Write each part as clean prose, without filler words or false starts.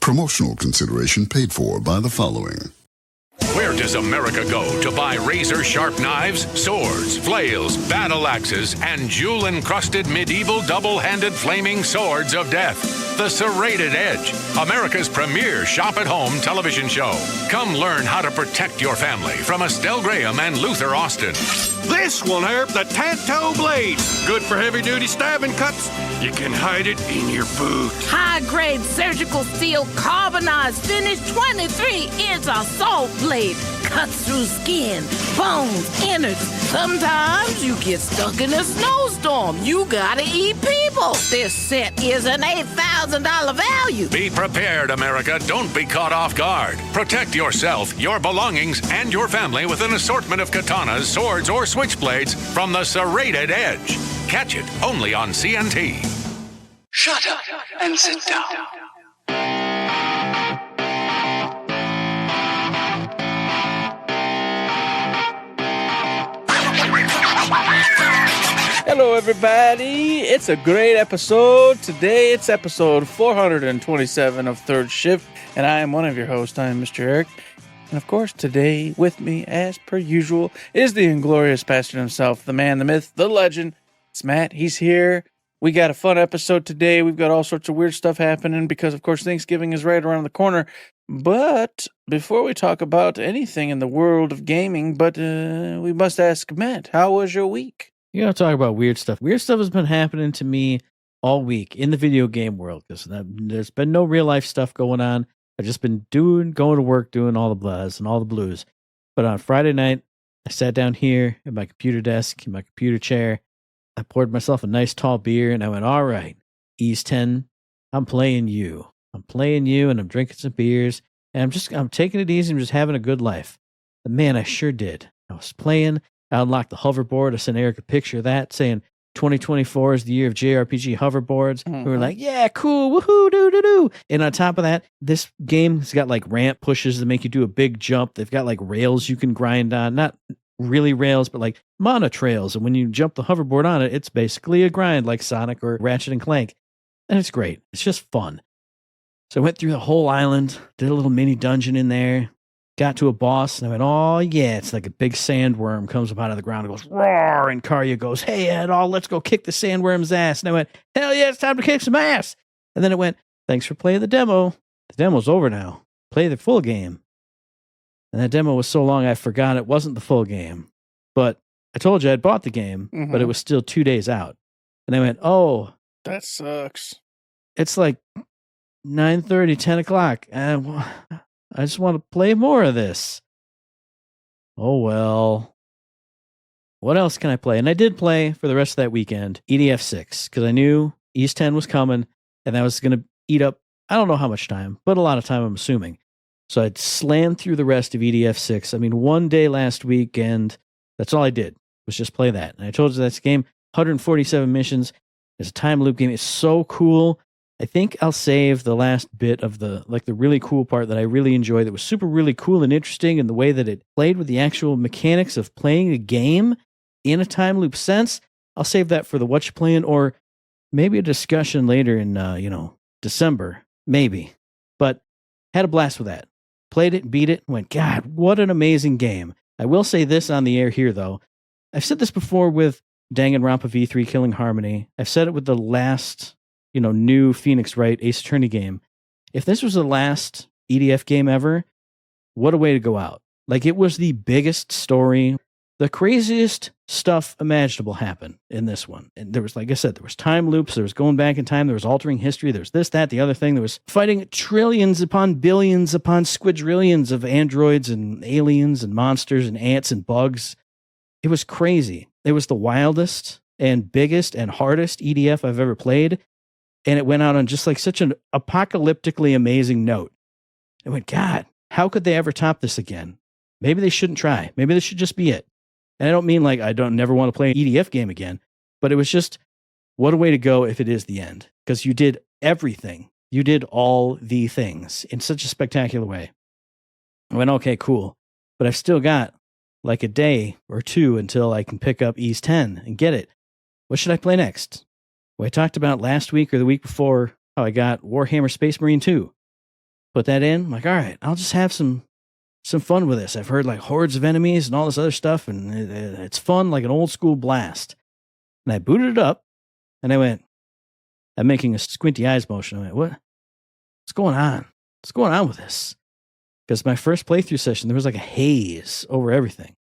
Promotional consideration paid for by the following. Where does America go to buy razor-sharp knives, swords, flails, battle axes, and jewel-encrusted medieval double-handed flaming swords of death? The Serrated Edge, America's premier shop-at-home television show. Come learn how to protect your family from Estelle Graham and Luther Austin. This one here, the Tanto Blade. Good for heavy-duty stabbing cuts. You can hide it in your boot. High-grade surgical steel carbonized finish 23-inch assault blade. Cuts through skin, bones, innards. Sometimes you get stuck in a snowstorm. You gotta eat people. This set is an $8,000 value. Be prepared, America. Don't be caught off guard. Protect yourself, your belongings, and your family with an assortment of katanas, swords, or switchblades from the Serrated Edge. Catch it only on CNT. Shut up and sit down. Hello, everybody. It's a great episode. Today, it's episode 427 of Third Shift, and I am one of your hosts. I am Mr. Eric. And of course, today with me, as per usual, is the inglorious bastard himself, the man, the myth, the legend. It's Matt. He's here. We got a fun episode today. We've got all sorts of weird stuff happening because, of course, Thanksgiving is right around the corner. But before we talk about anything in the world of gaming, we must ask Matt, how was your week? You gotta talk about weird stuff. Weird stuff has been happening to me all week in the video game world because there's been no real life stuff going on. I've just been going to work, doing all the buzz and all the blues. But on Friday night, I sat down here at my computer desk, in my computer chair. I poured myself a nice tall beer and I went, all right, Ease 10, I'm playing you. I'm playing you and I'm drinking some beers and I'm taking it easy and just having a good life. And man, I sure did. I was playing. I unlocked the hoverboard. I sent Eric a picture of that saying 2024 is the year of JRPG hoverboards. Mm-hmm. We were like, yeah, cool, woohoo, doo-doo-doo. And on top of that, this game has got like ramp pushes that make you do a big jump. They've got like rails you can grind on. Not really rails, but like mana trails. And when you jump the hoverboard on it, it's basically a grind like Sonic or Ratchet and Clank. And it's great. It's just fun. So I went through the whole island, did a little mini dungeon in there. Got to a boss, and I went, oh, yeah, it's like a big sandworm comes up out of the ground and goes, roar, and Karya goes, hey, Adol, let's go kick the sandworm's ass. And I went, hell yeah, it's time to kick some ass. And then it went, thanks for playing the demo. The demo's over now. Play the full game. And that demo was so long, I forgot it wasn't the full game. But I told you I'd bought the game, but it was still 2 days out. And I went, oh. That sucks. It's like 9:30, 10 o'clock. I just want to play more of this. Oh, well. What else can I play? And I did play for the rest of that weekend EDF 6 because I knew East 10 was coming and that was going to eat up, I don't know how much time, but a lot of time, I'm assuming. So I'd slammed through the rest of EDF 6. I mean, one day last weekend, that's all I did was just play that. And I told you that's a game, 147 missions. It's a time loop game. It's so cool. I think I'll save the last bit of the really cool part that I really enjoyed that was super really cool and interesting in the way that it played with the actual mechanics of playing a game in a time loop sense. I'll save that for the what you playing or maybe a discussion later in December, maybe. But had a blast with that. Played it, beat it, and went, God, what an amazing game. I will say this on the air here though. I've said this before with Danganronpa V3 Killing Harmony. I've said it with the last new Phoenix Wright Ace Attorney game. If this was the last EDF game ever, what a way to go out. Like, it was the biggest story. The craziest stuff imaginable happened in this one. And there was, like I said, there was time loops, there was going back in time, there was altering history, there was this, that, the other thing. There was fighting trillions upon billions upon squadrillions of androids and aliens and monsters and ants and bugs. It was crazy. It was the wildest and biggest and hardest EDF I've ever played. And it went out on just like such an apocalyptically amazing note. I went, God, how could they ever top this again? Maybe they shouldn't try. Maybe this should just be it. And I don't mean like I don't never want to play an EDF game again, but it was just, what a way to go if it is the end. Because you did everything. You did all the things in such a spectacular way. I went, okay, cool. But I've still got like a day or two until I can pick up Ease 10 and get it. What should I play next? Well, I talked about last week or the week before how I got Warhammer Space Marine 2. Put that in. I'm like, all right, I'll just have some fun with this. I've heard like hordes of enemies and all this other stuff, and it's fun, like an old school blast. And I booted it up, and I'm making a squinty eyes motion. I went, what's going on? What's going on with this? Because my first playthrough session, there was like a haze over everything.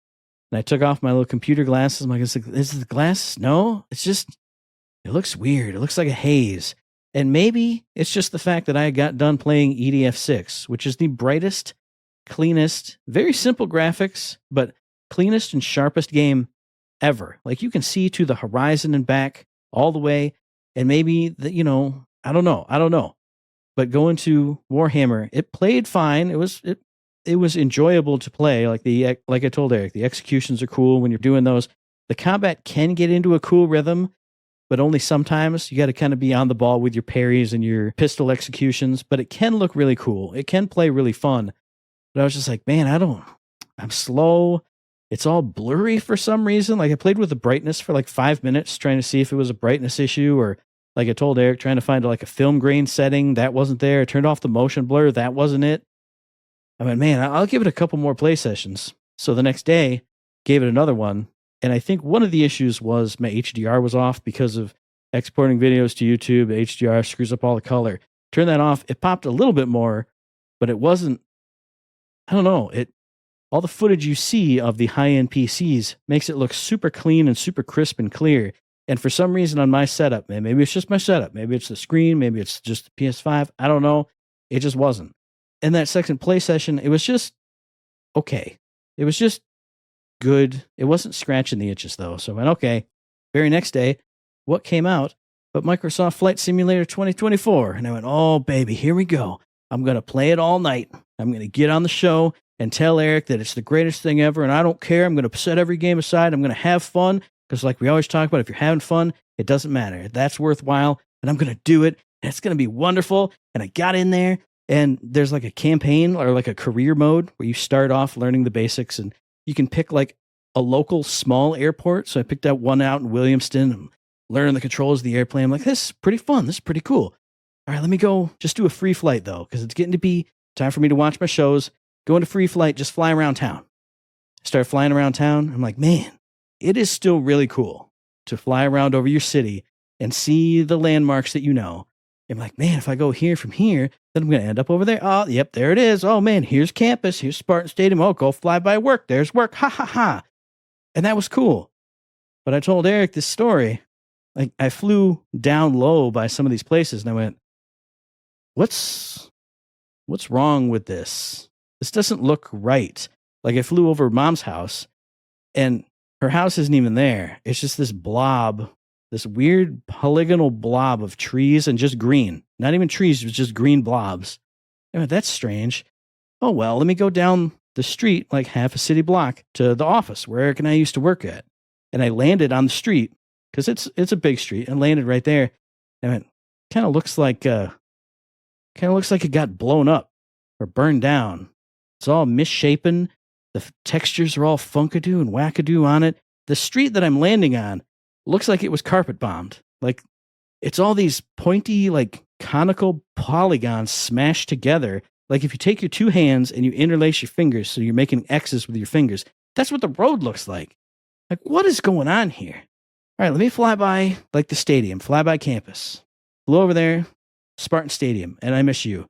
And I took off my little computer glasses. I'm like, is it the glasses? No, it's just, it looks weird. It looks like a haze. And maybe it's just the fact that I got done playing EDF6, which is the brightest, cleanest, very simple graphics, but cleanest and sharpest game ever. Like, you can see to the horizon and back all the way. And maybe, I don't know. But going to Warhammer, it played fine. It was enjoyable to play. Like I told Eric, the executions are cool when you're doing those. The combat can get into a cool rhythm, but only sometimes. You got to kind of be on the ball with your parries and your pistol executions, but it can look really cool. It can play really fun. But I was just like, man, I'm slow. It's all blurry for some reason. Like, I played with the brightness for like 5 minutes trying to see if it was a brightness issue, or like I told Eric, trying to find like a film grain setting. That wasn't there. I turned off the motion blur. That wasn't it. I went, man, I'll give it a couple more play sessions. So the next day, gave it another one. And I think one of the issues was my HDR was off because of exporting videos to YouTube. The HDR screws up all the color. Turn that off. It popped a little bit more, but it wasn't, I don't know. All the footage you see of the high-end PCs makes it look super clean and super crisp and clear. And for some reason on my setup, man, maybe it's just my setup. Maybe it's the screen. Maybe it's just the PS5. I don't know. It just wasn't. In that second play session, it was just okay. It was just good. It wasn't scratching the itches, though. So I went, okay. Very next day, what came out but Microsoft Flight Simulator 2024? And I went, oh, baby, here we go. I'm going to play it all night. I'm going to get on the show and tell Eric that it's the greatest thing ever, and I don't care. I'm going to set every game aside. I'm going to have fun, because like we always talk about, if you're having fun, it doesn't matter. That's worthwhile, and I'm going to do it, and it's going to be wonderful. And I got in there, and there's like a campaign or like a career mode where you start off learning the basics, and you can pick like a local small airport. So I picked out one out in Williamston and learning the controls of the airplane. I'm like, this is pretty fun. This is pretty cool. All right, let me go just do a free flight, though, because it's getting to be time for me to watch my shows. Go into free flight, just fly around town. I start flying around town. I'm like, man, it is still really cool to fly around over your city and see the landmarks that you know. I'm like, man, if I go here from here, then I'm going to end up over there. Oh, yep, there it is. Oh, man, here's campus. Here's Spartan Stadium. Oh, go fly by work. There's work. Ha, ha, ha. And that was cool. But I told Eric this story. Like, I flew down low by some of these places, and I went, what's wrong with this? This doesn't look right. Like, I flew over Mom's house, and her house isn't even there. It's just this blob, this weird polygonal blob of trees and just green. Not even trees, it was just green blobs. I went, that's strange. Oh, well, let me go down the street, like half a city block, to the office where Eric and I used to work at. And I landed on the street, because it's a big street, and landed right there. And it kind of looks like it got blown up or burned down. It's all misshapen. The textures are all funkadoo and wackadoo on it. The street that I'm landing on looks like it was carpet bombed. Like, it's all these pointy, like conical polygons smashed together. Like, if you take your two hands and you interlace your fingers so you're making X's with your fingers, that's what the road looks like. Like, what is going on here? All right, let me fly by, like, the stadium, fly by campus. Flew over there, Spartan Stadium, and I miss you.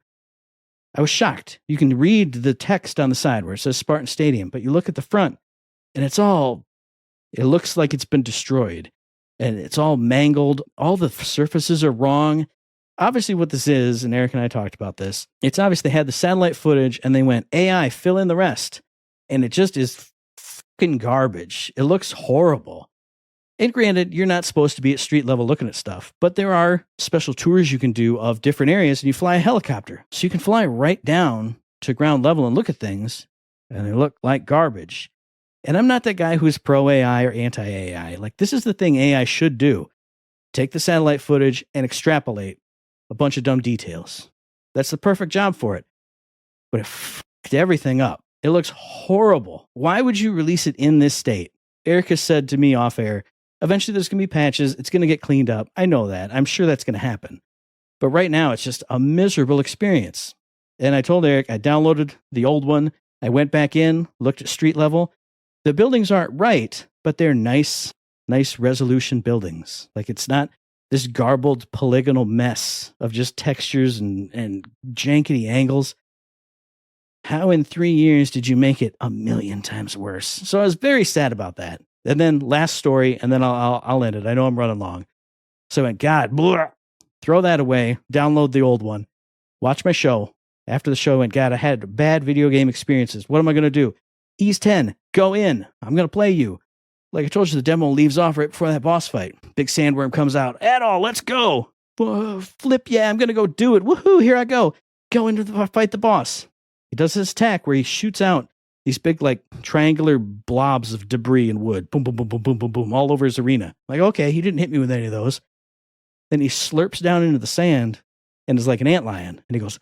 I was shocked. You can read the text on the side where it says Spartan Stadium, but you look at the front, and it looks like it's been destroyed, and it's all mangled. All the surfaces are wrong. Obviously what this is, and Eric and I talked about this, it's obvious they had the satellite footage, and they went, AI, fill in the rest. And it just is fucking garbage. It looks horrible. And granted, you're not supposed to be at street level looking at stuff, but there are special tours you can do of different areas, and you fly a helicopter. So you can fly right down to ground level and look at things, and they look like garbage. And I'm not that guy who's pro AI or anti AI. Like, this is the thing AI should do. Take the satellite footage and extrapolate a bunch of dumb details. That's the perfect job for it. But it fucked everything up. It looks horrible. Why would you release it in this state? Erica said to me off air, eventually there's going to be patches. It's going to get cleaned up. I know that. I'm sure that's going to happen. But right now, it's just a miserable experience. And I told Eric I downloaded the old one. I went back in, looked at street level. The buildings aren't right, but they're nice resolution buildings. Like, it's not this garbled polygonal mess of just textures and jankety angles. How in 3 years did you make it 1,000,000 times worse? So I was very sad about that. And then last story, and then I'll end it. I know I'm running long. So I went, God, blah, throw that away, download the old one, watch my show. After the show, I went, God, I had bad video game experiences. What am I going to do? Ease 10, go in. I'm going to play you. Like I told you, the demo leaves off right before that boss fight. Big sandworm comes out. Adol, let's go. Flip, yeah, I'm going to go do it. Woohoo, here I go. Go into the fight the boss. He does this attack where he shoots out these big, like, triangular blobs of debris and wood. Boom, boom, boom, boom, boom, boom, boom, all over his arena. Like, okay, he didn't hit me with any of those. Then he slurps down into the sand and is like an antlion. And he goes,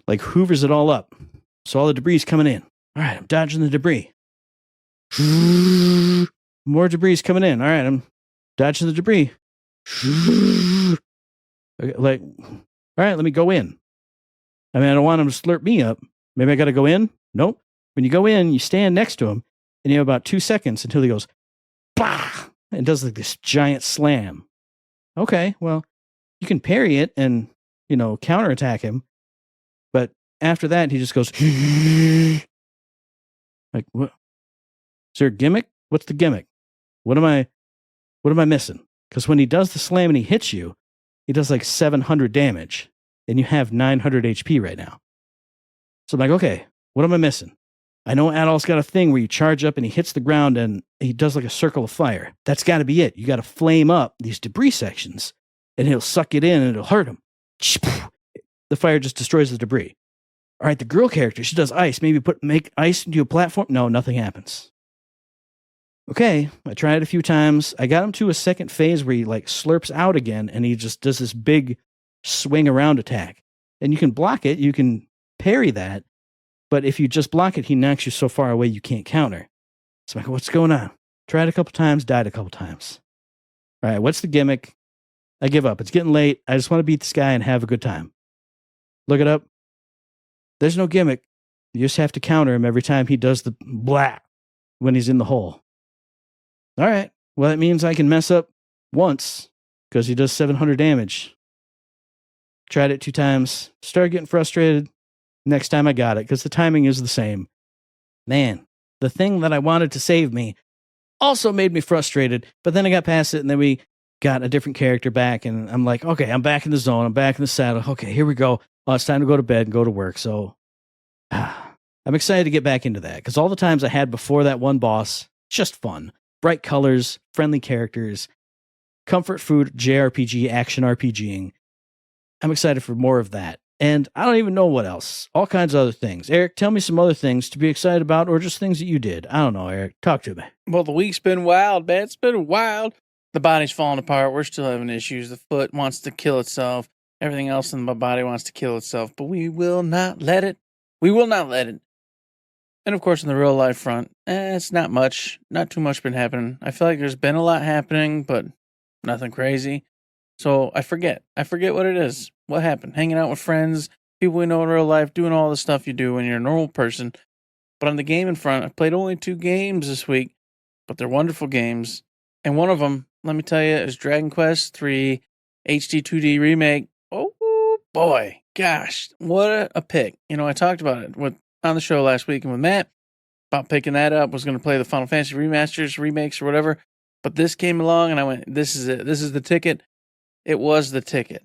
like, hoovers it all up. So all the debris is coming in. All right, I'm dodging the debris. More debris is coming in. All right, I'm dodging the debris. Okay, like, all right, let me go in. I mean, I don't want him to slurp me up. Maybe I got to go in? Nope. When you go in, you stand next to him, and you have about 2 seconds until he goes, bah, and does like this giant slam. Okay, well, you can parry it and, counterattack him. But after that, he just goes, like, what? Is there a gimmick? What's the gimmick? What am I missing? Because when he does the slam and he hits you, he does like 700 damage, and you have 900 HP right now. So I'm like, okay, what am I missing? I know Adolf's got a thing where you charge up and he hits the ground and he does like a circle of fire. That's got to be it. You got to flame up these debris sections, and he'll suck it in and it'll hurt him. The fire just destroys the debris. All right, the girl character, she does ice. Maybe make ice into a platform. No, nothing happens. Okay, I tried it a few times. I got him to a second phase where he like slurps out again and he just does this big swing around attack. And you can block it, you can parry that, but if you just block it, he knocks you so far away you can't counter. So I'm like, what's going on? Tried a couple times, died a couple times. All right, what's the gimmick? I give up. It's getting late. I just want to beat this guy and have a good time. Look it up. There's no gimmick. You just have to counter him every time he does the blah when he's in the hole. All right. Well, that means I can mess up once because he does 700 damage. Tried it 2 times. Started getting frustrated. Next time I got it because the timing is the same. Man, the thing that I wanted to save me also made me frustrated, but then I got past it and then we got a different character back and I'm like, okay, I'm back in the zone. I'm back in the saddle. Okay, here we go. Oh, it's time to go to bed and go to work. So I'm excited to get back into that because all the times I had before that one boss, just fun. Bright colors, friendly characters, comfort food, JRPG, action RPGing. I'm excited for more of that. And I don't even know what else. All kinds of other things. Eric, tell me some other things to be excited about or just things that you did. I don't know, Eric. Talk to me. Well, the week's been wild, man. It's been wild. The body's falling apart. We're still having issues. The foot wants to kill itself. Everything else in my body wants to kill itself. But we will not let it. We will not let it. And of course, in the real life front, it's not much. Not too much been happening. I feel like there's been a lot happening, but nothing crazy. So I forget. I forget what it is. What happened? Hanging out with friends, people we know in real life, doing all the stuff you do when you're a normal person. But on the gaming front, I played only 2 games this week, but they're wonderful games. And one of them, let me tell you, is Dragon Quest III HD 2D Remake. Oh, boy. Gosh, what a pick. I talked about it on the show last week and with Matt about picking that up. Was going to play the Final Fantasy remasters, remakes, or whatever. But this came along and I went, this is it. This is the ticket. It was the ticket.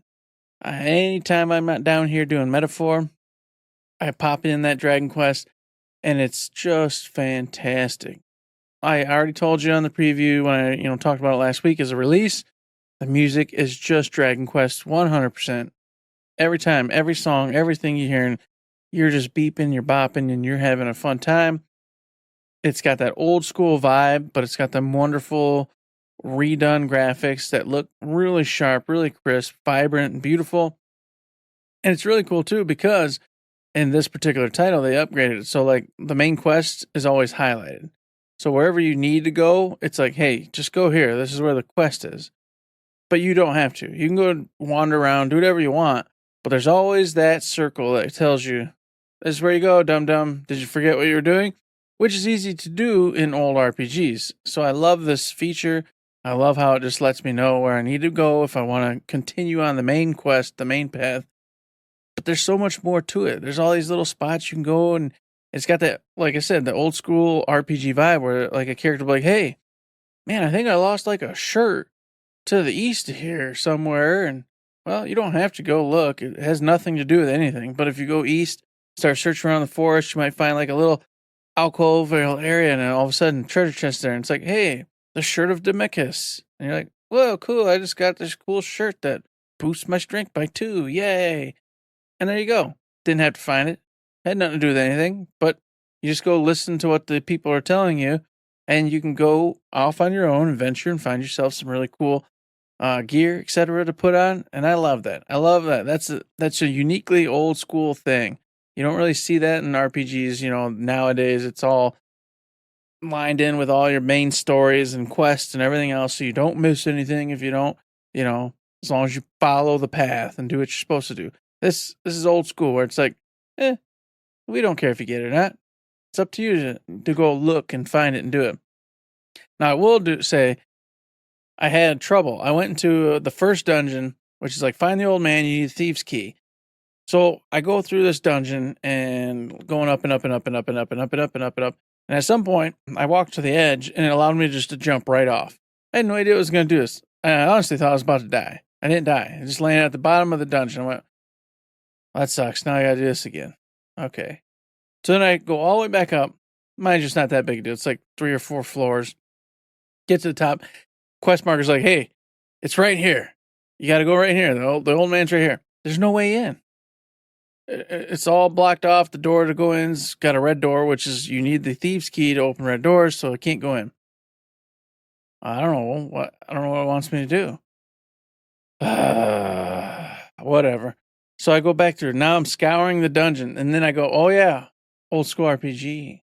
Anytime I'm not down here doing Metaphor, I pop in that Dragon Quest, and it's just fantastic. I already told you on the preview when I talked about it last week as a release, the music is just Dragon Quest 100%. Every time, every song, everything you're hearing, you're just beeping, you're bopping, and you're having a fun time. It's got that old school vibe, but it's got them wonderful redone graphics that look really sharp, really crisp, vibrant, and beautiful. And it's really cool too because in this particular title they upgraded it. So like the main quest is always highlighted. So wherever you need to go, it's like, hey, just go here. This is where the quest is. But you don't have to. You can go wander around, do whatever you want. But there's always that circle that tells you, this is where you go, dum-dum. Did you forget what you were doing? Which is easy to do in old RPGs. So I love this feature. I love how it just lets me know where I need to go if I want to continue on the main quest, the main path. But there's so much more to it. There's all these little spots you can go, and it's got that, like I said, the old school RPG vibe where like a character will be like, hey, man, I think I lost like a shirt to the east of here somewhere. And well, you don't have to go look. It has nothing to do with anything. But if you go east, start searching around the forest, you might find like a little alcove area, and then all of a sudden treasure chest there. And it's like, hey, the shirt of Demicus. And you're like, whoa, cool. I just got this cool shirt that boosts my strength by 2. Yay. And there you go. Didn't have to find it. Had nothing to do with anything, but you just go listen to what the people are telling you, and you can go off on your own adventure and find yourself some really cool gear, etc. to put on. And I love that. I love that. That's a uniquely old school thing. You don't really see that in RPGs. Nowadays it's all lined in with all your main stories and quests and everything else, so you don't miss anything if you don't, as long as you follow the path and do what you're supposed to do. This is old school where it's like, we don't care if you get it or not. It's up to you to go look and find it and do it. Now, I will say I had trouble. I went into the first dungeon, which is like, find the old man, you need a thieves' key. So I go through this dungeon and going up and up and up and up and up and up and up and up and up. And at some point, I walked to the edge, and it allowed me just to jump right off. I had no idea I was going to do this. I honestly thought I was about to die. I didn't die. I just landed at the bottom of the dungeon. I went, well, that sucks. Now I got to do this again. Okay. So then I go all the way back up. Mine's just not that big a deal. It's like 3 or 4 floors. Get to the top. Quest marker's like, hey, it's right here. You got to go right here. The old man's right here. There's no way in. It's all blocked off. The door to go in's got a red door, which is you need the thieves' key to open red doors, so it can't go in. I don't know what it wants me to do. Whatever. So I go back through. Now I'm scouring the dungeon, and then I go, oh yeah, old school RPG.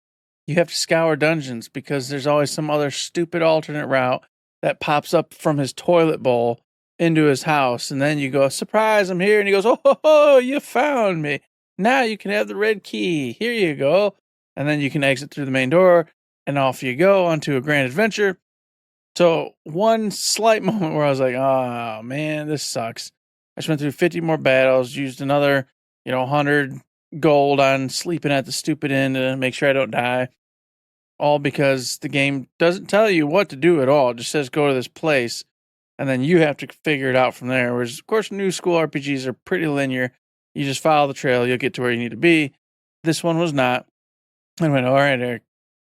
You have to scour dungeons because there's always some other stupid alternate route that pops up from his toilet bowl into his house, and then you go, surprise, I'm here, and he goes, oh, you found me. Now you can have the red key. Here you go. And then you can exit through the main door, and off you go onto a grand adventure. So one slight moment where I was like, oh man, this sucks. I just went through 50 more battles, used another, 100 gold on sleeping at the stupid inn to make sure I don't die. All because the game doesn't tell you what to do at all. It just says go to this place, and then you have to figure it out from there. Whereas, of course, new school RPGs are pretty linear. You just follow the trail, you'll get to where you need to be. This one was not. I went, all right, Eric,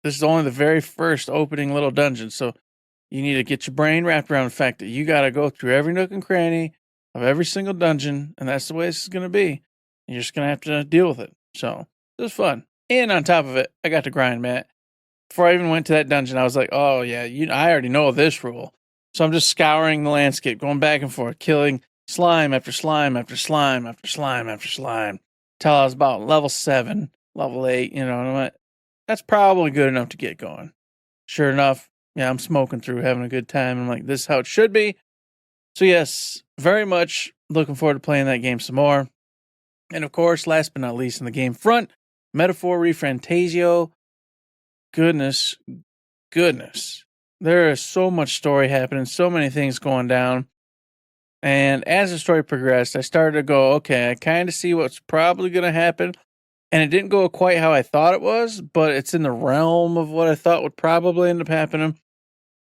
this is only the very first opening little dungeon, so you need to get your brain wrapped around the fact that you got to go through every nook and cranny of every single dungeon, and that's the way this is going to be. You're just going to have to deal with it. So it was fun. And on top of it, I got to grind, Matt. Before I even went to that dungeon, I was like, oh, yeah, I already know this rule. So I'm just scouring the landscape, going back and forth, killing slime after slime after slime after slime after slime, till I was about level 7, level 8, and I went, that's probably good enough to get going. Sure enough, yeah, I'm smoking through, having a good time. I'm like, this is how it should be. So yes, very much looking forward to playing that game some more. And of course, last but not least in the game front, Metaphor Refantasio. Goodness. There is so much story happening, so many things going down. And as the story progressed, I started to go, okay, I kind of see what's probably going to happen. And it didn't go quite how I thought it was, but it's in the realm of what I thought would probably end up happening.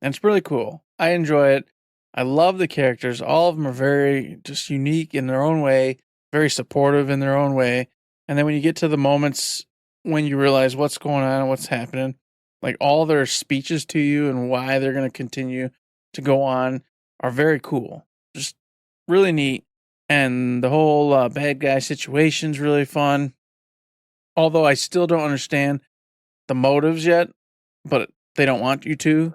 And it's really cool. I enjoy it. I love the characters. All of them are very just unique in their own way, very supportive in their own way. And then when you get to the moments when you realize what's going on and what's happening, like all their speeches to you and why they're going to continue to go on are very cool. Just really neat. And the whole bad guy situation's really fun. Although I still don't understand the motives yet, but they don't want you to.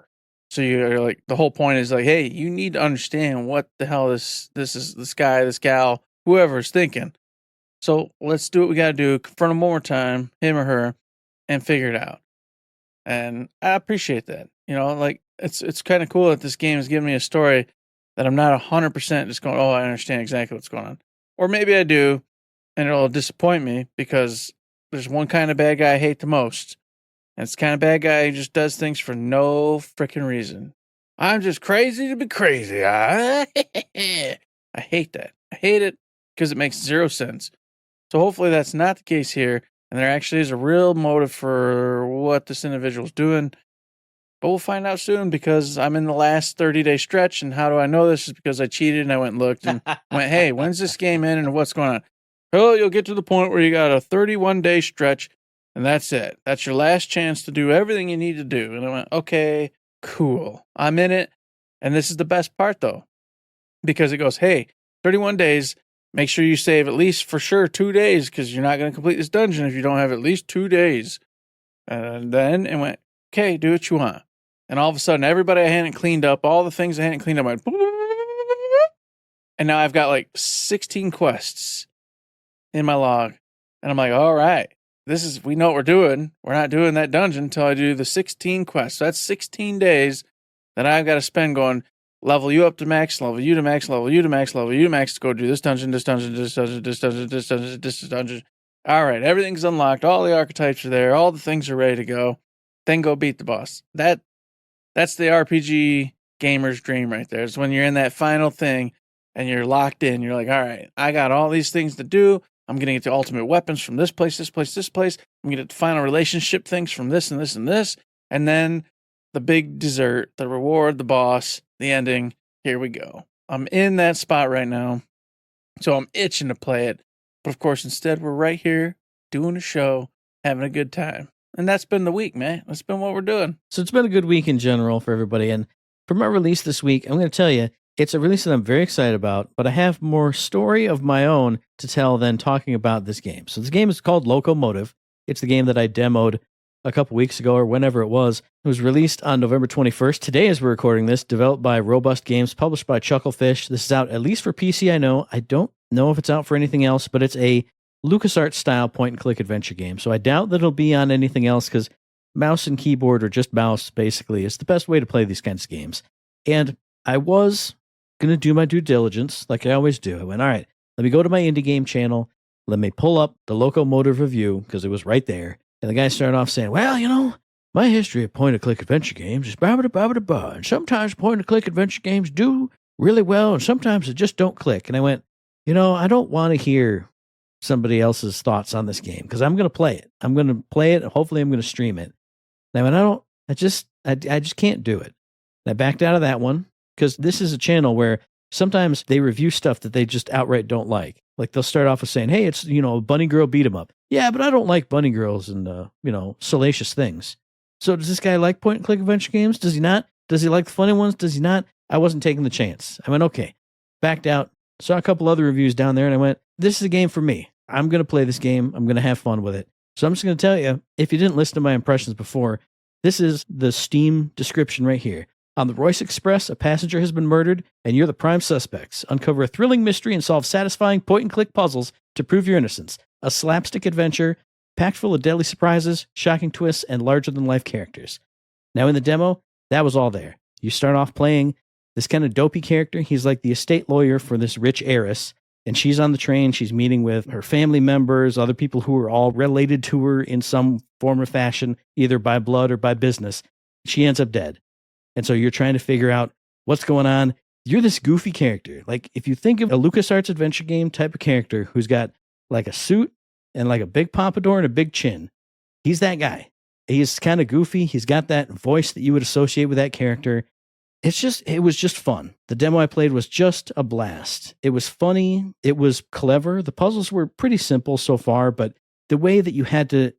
So you're like, the whole point is like, hey, you need to understand what the hell this guy, this gal, whoever is thinking. So let's do what we got to do. Confront him one more time, him or her, and figure it out. And I appreciate that. Like it's kind of cool that this game is giving me a story that I'm not 100% just going, oh, I understand exactly what's going on. Or maybe I do, and it'll disappoint me because there's one kind of bad guy I hate the most. And it's the kind of bad guy who just does things for no freaking reason. I'm just crazy to be crazy. I hate that. I hate it because it makes zero sense. So hopefully that's not the case here, and there actually is a real motive for what this individual's doing. But we'll find out soon because I'm in the last 30-day stretch, and how do I know this? Is because I cheated and I went and looked and went, hey, when's this game in and what's going on? Oh, you'll get to the point where you got a 31-day stretch, and that's it. That's your last chance to do everything you need to do. And I went, okay, cool. I'm in it. And this is the best part, though, because it goes, hey, 31 days. Make sure you save at least for sure 2 days because you're not going to complete this dungeon if you don't have at least 2 days. And then it went, okay, do what you want. And all of a sudden, everybody I hadn't cleaned up, all the things I hadn't cleaned up, went, and now I've got like 16 quests in my log. And I'm like, all right, we know what we're doing. We're not doing that dungeon until I do the 16 quests. So that's 16 days that I've got to spend going, level you up to max, level you to max, level you to max, level you to max to go do this dungeon, this dungeon, this dungeon, this dungeon, this dungeon, this dungeon. All right, everything's unlocked. All the archetypes are there. All the things are ready to go. Then go beat the boss. That's the RPG gamer's dream right there. It's when you're in that final thing and you're locked in. You're like, all right, I got all these things to do. I'm going to get the ultimate weapons from this place, this place, this place. I'm going to get the final relationship things from this and this and this. And then the big dessert, the reward, the boss, the ending. Here we go. I'm in that spot right now. So I'm itching to play it. But of course, instead, we're right here doing a show, having a good time. And that's been the week, man. That's been what we're doing. So it's been a good week in general for everybody. And for my release this week, I'm going to tell you, it's a release that I'm very excited about, but I have more story of my own to tell than talking about this game. So this game is called Locomotive. It's the game that I demoed a couple weeks ago or whenever it was. It was released on November 21st. Today, as we're recording this, developed by Robust Games, published by Chucklefish. This is out at least for PC, I know. I don't know if it's out for anything else, but it's a LucasArts style point-and-click adventure game. So I doubt that it'll be on anything else because mouse and keyboard or just mouse, basically, is the best way to play these kinds of games. And I was going to do my due diligence like I always do. I went, all right, let me go to my indie game channel. Let me pull up the Locomotive review because it was right there. And the guy started off saying, well, you know, my history of point-and-click adventure games is blah-blah-blah-blah-blah. And sometimes point-and-click adventure games do really well, and sometimes they just don't click. And I went, you know, I don't want to hear somebody else's thoughts on this game because I'm going to play it. I'm going to play it. Hopefully I'm going to stream it. And I went, I just can't do it. And I backed out of that one because this is a channel where sometimes they review stuff that they just outright don't like. Like they'll start off with saying, hey, it's, you know, a bunny girl beat 'em up. Yeah, but I don't like bunny girls and, you know, salacious things. So does this guy like point and click adventure games? Does he not? Does he like the funny ones? Does he not? I wasn't taking the chance. I went, okay, backed out, saw a couple other reviews down there and I went, this is a game for me. I'm going to play this game. I'm going to have fun with it. So I'm just going to tell you, if you didn't listen to my impressions before, this is the Steam description right here. On the Royce Express, a passenger has been murdered, and you're the prime suspects. Uncover a thrilling mystery and solve satisfying point-and-click puzzles to prove your innocence. A slapstick adventure, packed full of deadly surprises, shocking twists, and larger-than-life characters. Now, in the demo, that was all there. You start off playing this kind of dopey character. He's like the estate lawyer for this rich heiress, and she's on the train. She's meeting with her family members, other people who are all related to her in some form or fashion, either by blood or by business. She ends up dead. And so you're trying to figure out what's going on. You're this goofy character. Like if you think of a LucasArts adventure game type of character who's got like a suit and like a big pompadour and a big chin, he's that guy. He's kind of goofy. He's got that voice that you would associate with that character. It was just fun. The demo I played was just a blast. It was funny. It was clever. The puzzles were pretty simple so far, but the way that you had to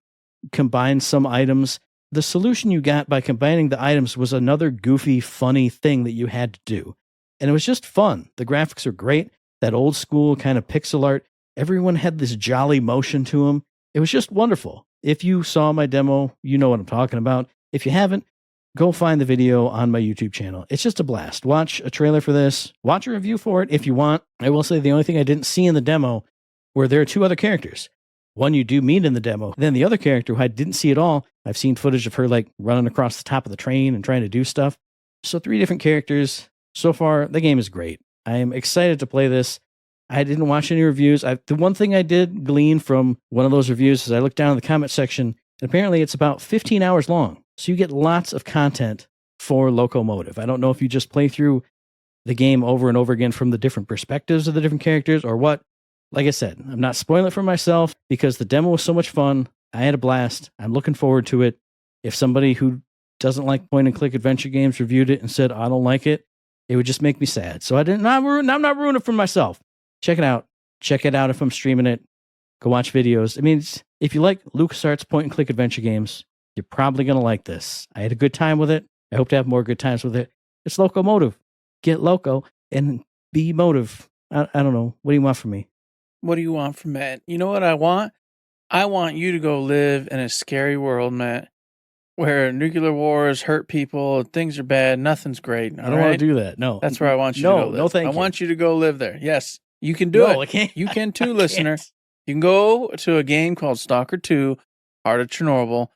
combine some items, the solution you got by combining the items was another goofy, funny thing that you had to do. And it was just fun. The graphics are great. That old school kind of pixel art. Everyone had this jolly motion to them. It was just wonderful. If you saw my demo, you know what I'm talking about. If you haven't, go find the video on my YouTube channel. It's just a blast. Watch a trailer for this. Watch a review for it if you want. I will say the only thing I didn't see in the demo were there are two other characters. One you do meet in the demo. Then the other character who I didn't see at all, I've seen footage of her like running across the top of the train and trying to do stuff. So 3 different characters. So far, the game is great. I am excited to play this. I didn't watch any reviews. The one thing I did glean from one of those reviews is I looked down in the comment section, and apparently it's about 15 hours long. So you get lots of content for Locomotive. I don't know if you just play through the game over and over again from the different perspectives of the different characters or what. Like I said, I'm not spoiling it for myself because the demo was so much fun. I had a blast. I'm looking forward to it. If somebody who doesn't like point and click adventure games reviewed it and said, I don't like it, it would just make me sad. So I'm not ruining it for myself. Check it out. Check it out if I'm streaming it. Go watch videos. I mean, if you like LucasArts point and click adventure games, you're probably going to like this. I had a good time with it. I hope to have more good times with it. It's Locomotive. Get loco and be motive. I don't know. What do you want from me? What do you want from Matt? You know what I want? I want you to go live in a scary world, Matt, where nuclear wars hurt people, things are bad, nothing's great. I don't want to do that. No. That's where I want you to go live. No, thank you. I want you to go live there. Yes, you can do it. I can't. You can too, listener. You can go to a game called S.T.A.L.K.E.R 2, Heart of Chornobyl.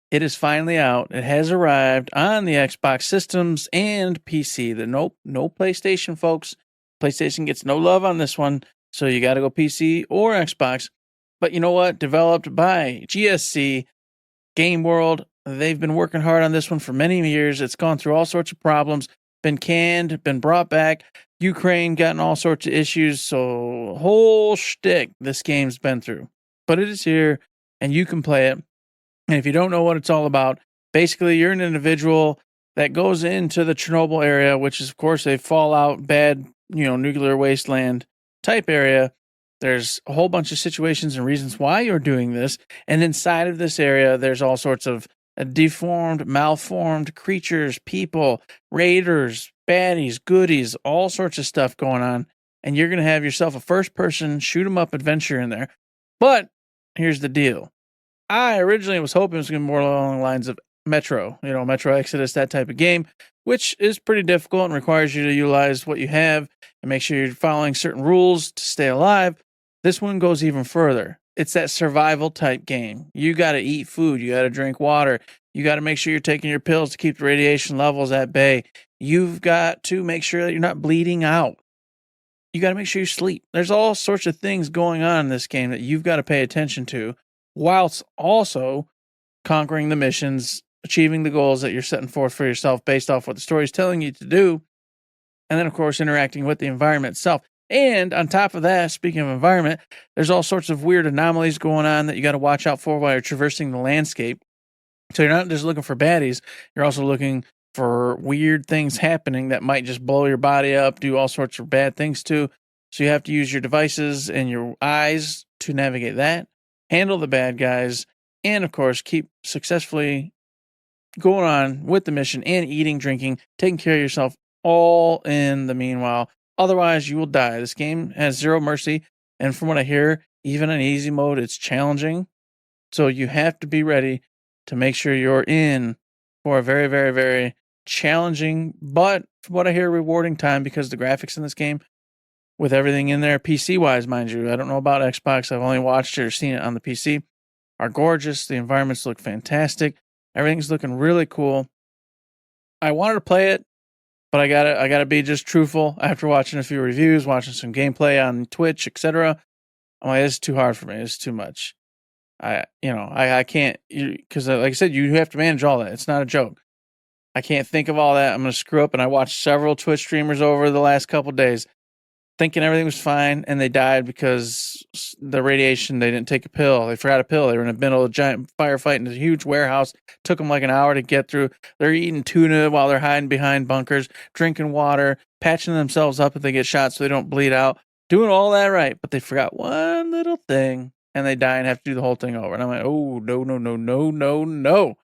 It is finally out. It has arrived on the Xbox systems and PC. No PlayStation, folks. PlayStation gets no love on this one, so you got to go PC or Xbox. But you know what? Developed by GSC, Game World. They've been working hard on this one for many years. It's gone through all sorts of problems, been canned, been brought back. Ukraine gotten all sorts of issues, so whole shtick this game's been through. But it is here, and you can play it. And if you don't know what it's all about, basically you're an individual that goes into the Chernobyl area, which is, of course, a fallout, bad, nuclear wasteland type area. There's a whole bunch of situations and reasons why you're doing this. And inside of this area, there's all sorts of deformed, malformed creatures, people, raiders, baddies, goodies, all sorts of stuff going on. And you're going to have yourself a first-person shoot-'em-up adventure in there. But here's the deal. I originally was hoping it was going to be more along the lines of Metro, Metro Exodus, that type of game, which is pretty difficult and requires you to utilize what you have and make sure you're following certain rules to stay alive. This one goes even further. It's that survival type game. You got to eat food. You got to drink water. You got to make sure you're taking your pills to keep the radiation levels at bay. You've got to make sure that you're not bleeding out. You got to make sure you sleep. There's all sorts of things going on in this game that you've got to pay attention to, whilst also conquering the missions, achieving the goals that you're setting forth for yourself based off what the story is telling you to do, and then, of course, interacting with the environment itself. And on top of that, speaking of environment, there's all sorts of weird anomalies going on that you got to watch out for while you're traversing the landscape. So you're not just looking for baddies, you're also looking for weird things happening that might just blow your body up, do all sorts of bad things too. So you have to use your devices and your eyes to navigate that, handle the bad guys, and of course, keep successfully going on with the mission and eating, drinking, taking care of yourself, all in the meanwhile. Otherwise, you will die. This game has zero mercy, and from what I hear, even in easy mode, it's challenging. So you have to be ready to make sure you're in for a very, very, very challenging, but from what I hear, rewarding time, because the graphics in this game, with everything in there, PC-wise, mind you, I don't know about Xbox, I've only watched it or seen it on the PC, are gorgeous. The environments look fantastic. Everything's looking really cool. I wanted to play it, but I gotta be just truthful. After watching a few reviews, watching some gameplay on Twitch, etc., I'm like, it's too hard for me. It's too much. I can't, because like I said, you have to manage all that. It's not a joke. I can't think of all that. I'm gonna screw up. And I watched several Twitch streamers over the last couple of days, thinking everything was fine, and they died because the radiation. They didn't take a pill. They forgot a pill. They were in the middle of a giant firefight in a huge warehouse. Took them like an hour to get through. They're eating tuna while they're hiding behind bunkers, drinking water, patching themselves up if they get shot so they don't bleed out, doing all that right. But they forgot one little thing, and they die and have to do the whole thing over. And I'm like, oh, no.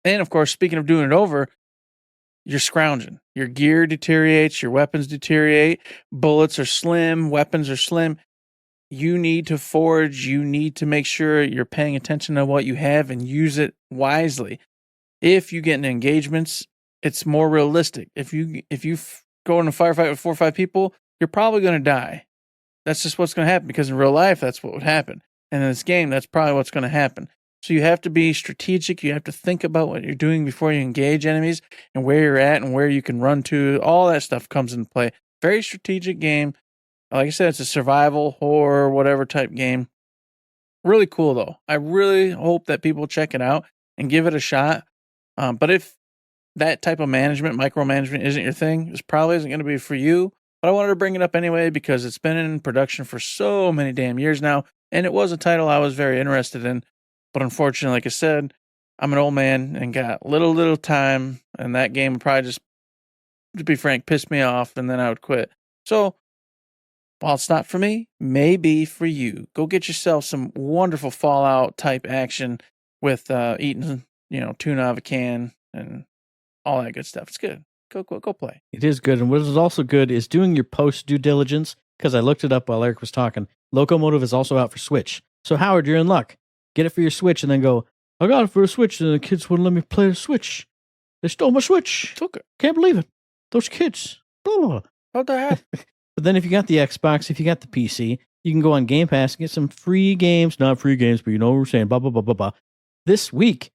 And of course, speaking of doing it over, you're scrounging. Your gear deteriorates, your weapons deteriorate, bullets are slim, weapons are slim. You need to forge, you need to make sure you're paying attention to what you have and use it wisely. If you get into engagements, it's more realistic. If you go in a firefight with 4 or 5 people, you're probably going to die. That's just what's going to happen, because in real life, that's what would happen. And in this game, that's probably what's going to happen. So you have to be strategic. You have to think about what you're doing before you engage enemies and where you're at and where you can run to. All that stuff comes into play. Very strategic game. Like I said, it's a survival, horror, whatever type game. Really cool, though. I really hope that people check it out and give it a shot. But if that type of management, micromanagement, isn't your thing, this probably isn't going to be for you. But I wanted to bring it up anyway because it's been in production for so many damn years now. And it was a title I was very interested in. But unfortunately, like I said, I'm an old man and got little time. And that game would probably just, to be frank, piss me off. And then I would quit. So while it's not for me, maybe for you. Go get yourself some wonderful Fallout type action with eating, tuna out of a can and all that good stuff. It's good. Go play. It is good. And what is also good is doing your post due diligence, because I looked it up while Eric was talking. Locomotive is also out for Switch. So, Howard, you're in luck. Get it for your Switch and then go, I got it for a Switch, and the kids wouldn't let me play the Switch. They stole my Switch. Took it. Can't believe it. Those kids. Blah, blah, blah. How'd that happen? But then if you got the Xbox, if you got the PC, you can go on Game Pass and get some free games. Not free games, but you know what we're saying. Blah, blah, blah, blah, blah. This week,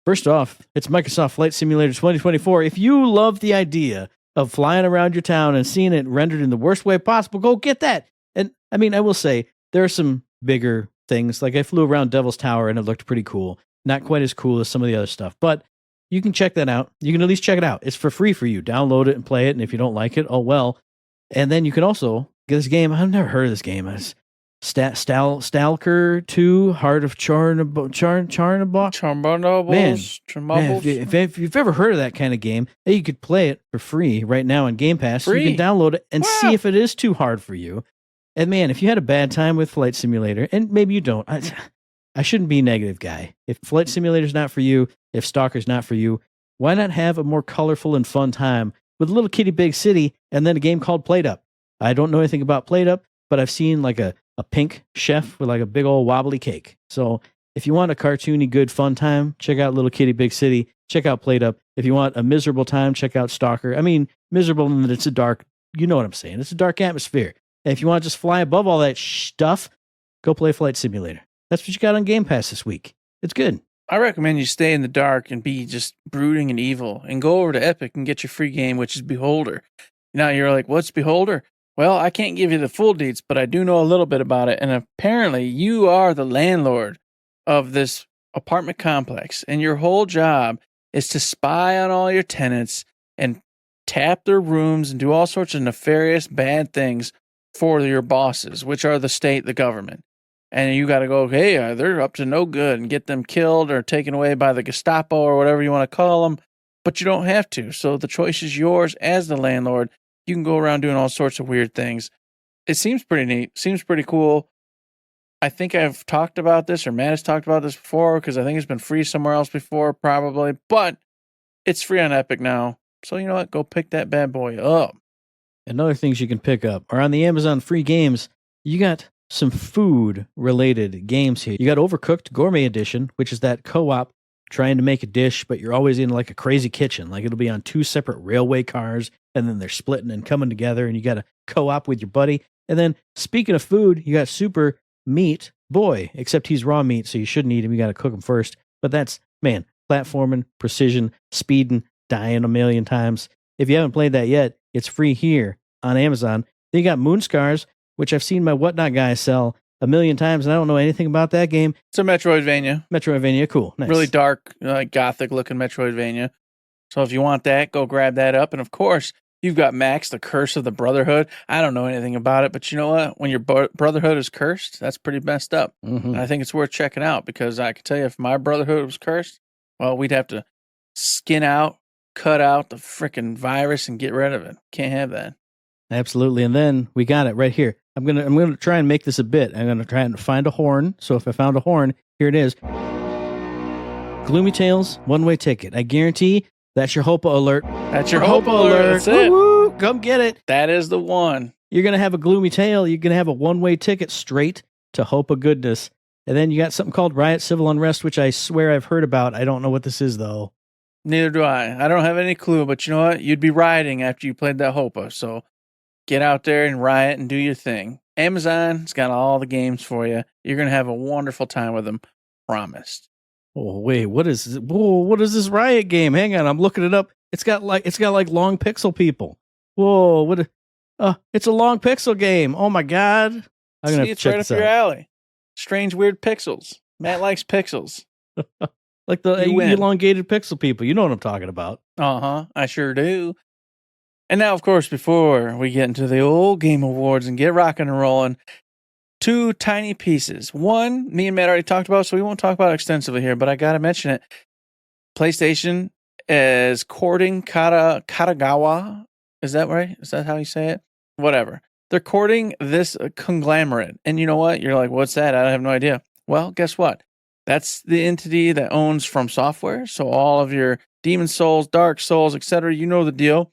first off, it's Microsoft Flight Simulator 2024. If you love the idea of flying around your town and seeing it rendered in the worst way possible, go get that. And I mean, I will say there are some bigger things. Like I flew around Devil's Tower and it looked pretty cool. Not quite as cool as some of the other stuff, but you can check that out. You can at least check it out. It's for free for you. Download it and play it. And if you don't like it, oh well. And then you can also get this game. I've never heard of this game. It's S.T.A.L.K.E.R 2, Heart of Chornobyl. Man, if you've ever heard of that kind of game, you could play it for free right now on Game Pass. Free? You can download it and see if it is too hard for you. And man, if you had a bad time with Flight Simulator, and maybe you don't, I shouldn't be a negative guy. If Flight Simulator's not for you, if Stalker's not for you, why not have a more colorful and fun time with Little Kitty Big City and then a game called Plate Up? I don't know anything about Plate Up, but I've seen like a pink chef with like a big old wobbly cake. So if you want a cartoony, good, fun time, check out Little Kitty Big City. Check out Plate Up. If you want a miserable time, check out Stalker. I mean, miserable in that it's a dark, you know what I'm saying. It's a dark atmosphere. And if you want to just fly above all that stuff, go play Flight Simulator. That's what you got on Game Pass this week. It's good. I recommend you stay in the dark and be just brooding and evil and go over to Epic and get your free game, which is Beholder. Now you're like, what's Beholder? Well, I can't give you the full deets, but I do know a little bit about it. And apparently you are the landlord of this apartment complex, and your whole job is to spy on all your tenants and tap their rooms and do all sorts of nefarious bad things for your bosses, which are the state, the government. And you got to go, hey, they're up to no good, and get them killed or taken away by the Gestapo or whatever you want to call them. But you don't have to. So the choice is yours as the landlord. You can go around doing all sorts of weird things. It seems pretty neat. Seems pretty cool. I think I've talked about this, or Matt has talked about this before, because I think it's been free somewhere else before, probably. But it's free on Epic now. So you know what? Go pick that bad boy up. And other things you can pick up are on the Amazon free games. You got some food-related games here. You got Overcooked Gourmet Edition, which is that co-op trying to make a dish, but you're always in like a crazy kitchen. Like it'll be on two separate railway cars, and then they're splitting and coming together, and you got to co-op with your buddy. And then speaking of food, you got Super Meat Boy, except he's raw meat, so you shouldn't eat him. You got to cook him first. But that's, man, platforming, precision, speeding, dying a million times. If you haven't played that yet, it's free here on Amazon. Then you got Moonscars, which I've seen my Whatnot guy sell a million times, and I don't know anything about that game. It's a Metroidvania. Metroidvania, cool. Nice. Really dark, gothic-looking Metroidvania. So if you want that, go grab that up. And of course, you've got Max, the Curse of the Brotherhood. I don't know anything about it, but you know what? When your Brotherhood is cursed, that's pretty messed up. Mm-hmm. And I think it's worth checking out, because I can tell you, if my Brotherhood was cursed, well, we'd have to cut out the freaking virus and get rid of it. Can't have that. Absolutely. And then we got it right here. I'm gonna try and make this a bit. I'm gonna try and find a horn. So if I found a horn, here it is. Gloomy Tales, one-way ticket. I guarantee that's your Hopa alert. That's your Hopa alert. That's it. Woo-hoo, come get it. That is the one. You're gonna have a gloomy tale. You're gonna have a one-way ticket straight to Hopa goodness. And then you got something called Riot Civil Unrest, which I swear I've heard about. I don't know what this is though. Neither do I. I don't have any clue, but you know what? You'd be rioting after you played that Hopa. So get out there and riot and do your thing. Amazon's got all the games for you. You're going to have a wonderful time with them. Promised. Oh, wait, what is this Riot game? Hang on, I'm looking it up. It's got like long pixel people. Whoa, It's a long pixel game. Oh my god! I'm gonna have to it's check right this up your out. alley. Strange, weird pixels. Matt likes pixels. Like the You win. elongated pixel people. You know what I'm talking about. I sure do. And now, of course, before we get into the old Game Awards and get rocking and rolling, two tiny pieces. One, me and Matt already talked about, so we won't talk about it extensively here, but I got to mention it. PlayStation is courting Kadokawa. Is that right? Is that how you say it? Whatever. They're courting this conglomerate. And you know what? You're like, what's that? I have no idea. Well, guess what? That's the entity that owns From Software. So all of your Demon Souls, Dark Souls, etc., you know the deal,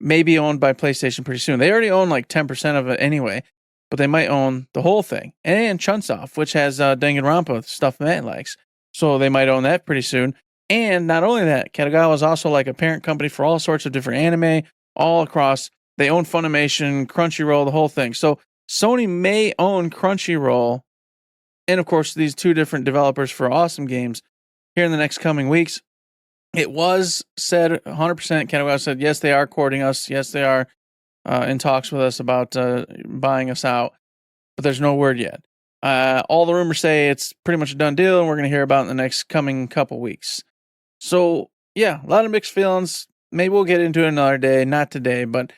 may be owned by PlayStation pretty soon. They already own like 10% of it anyway, but they might own the whole thing. And Chunsoft, which has Danganronpa, stuff Matt likes. So they might own that pretty soon. And not only that, Kadokawa is also like a parent company for all sorts of different anime all across. They own Funimation, Crunchyroll, the whole thing. So Sony may own Crunchyroll and, of course, these two different developers for awesome games here in the next coming weeks. It was said 100%. Kadokawa said, yes, they are courting us. Yes, they are in talks with us about buying us out. But there's no word yet. All the rumors say it's pretty much a done deal, and we're going to hear about it in the next coming couple weeks. So, yeah, a lot of mixed feelings. Maybe we'll get into it another day. Not today, but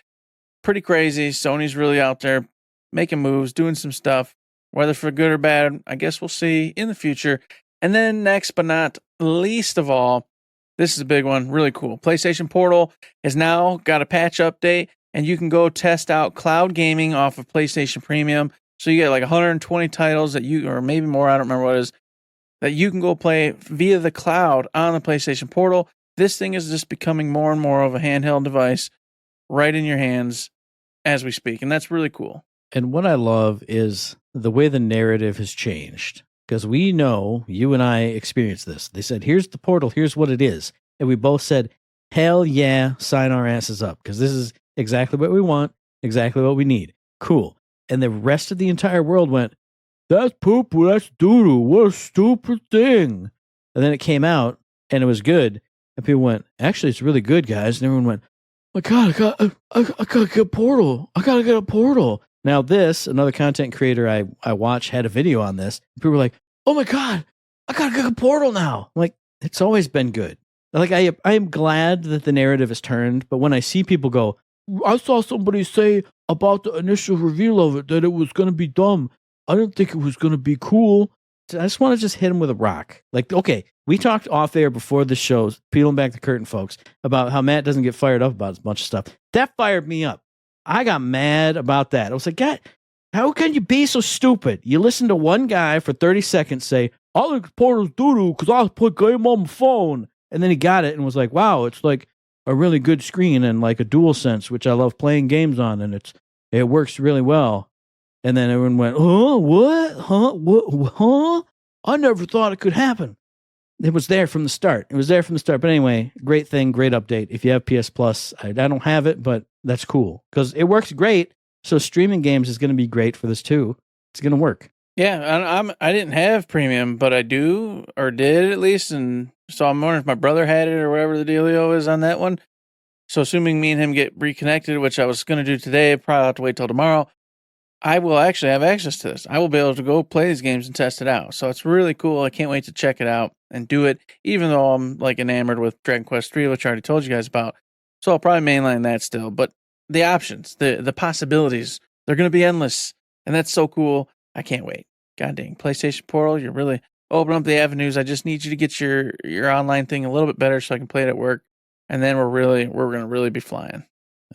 pretty crazy. Sony's really out there making moves, doing some stuff. Whether for good or bad, I guess we'll see in the future. And then next but not least of all, this is a big one, really cool. PlayStation Portal has now got a patch update, and you can go test out cloud gaming off of PlayStation Premium. So you get like 120 titles that you, or maybe more, I don't remember what it is, that you can go play via the cloud on the PlayStation Portal. This thing is just becoming more and more of a handheld device right in your hands as we speak, and that's really cool. And what I love is the way the narrative has changed. Because we know, you and I experienced this. They said, here's the portal, here's what it is. And we both said, hell yeah, sign our asses up. Because this is exactly what we want, exactly what we need. Cool. And the rest of the entire world went, that's poop, that's doo-doo, what a stupid thing. And then it came out, and it was good. And people went, actually, it's really good, guys. And everyone went, oh my God, I gotta get a portal. I gotta get a portal. Now this, another content creator I watch had a video on this. People were like, oh my God, I gotta get a portal now. I'm like, it's always been good. Like I am glad that the narrative has turned, but when I see people go, I saw somebody say about the initial reveal of it that it was gonna be dumb. I didn't think it was gonna be cool. I just want to just hit him with a rock. Like, okay, we talked off air before the show, peeling back the curtain, folks, about how Matt doesn't get fired up about as much stuff. That fired me up. I got mad about that. I was like, God, how can you be so stupid? You listen to one guy for 30 seconds say, I think Portal's doo-doo because I put game on my phone. And then he got it and was like, wow, it's like a really good screen and like a DualSense, which I love playing games on, and it works really well. And then everyone went, huh? What? Huh? What? Huh? I never thought it could happen. It was there from the start. But anyway, great thing, great update. If you have PS Plus, I don't have it, but that's cool because it works great. So streaming games is going to be great for this too. It's going to work. Yeah, I didn't have premium, but I do, or did at least, and so I'm wondering if my brother had it or whatever the dealio is on that one. So assuming me and him get reconnected, which I was going to do today, probably have to wait till tomorrow, I will actually have access to this. I will be able to go play these games and test it out. So it's really cool. I can't wait to check it out and do it, even though I'm like enamored with Dragon Quest 3, which I already told you guys about. So I'll probably mainline that still. But the options, the possibilities, they're going to be endless. And that's so cool. I can't wait. God dang. PlayStation Portal, you're really opening up the avenues. I just need you to get your online thing a little bit better so I can play it at work. And then we're going to really be flying.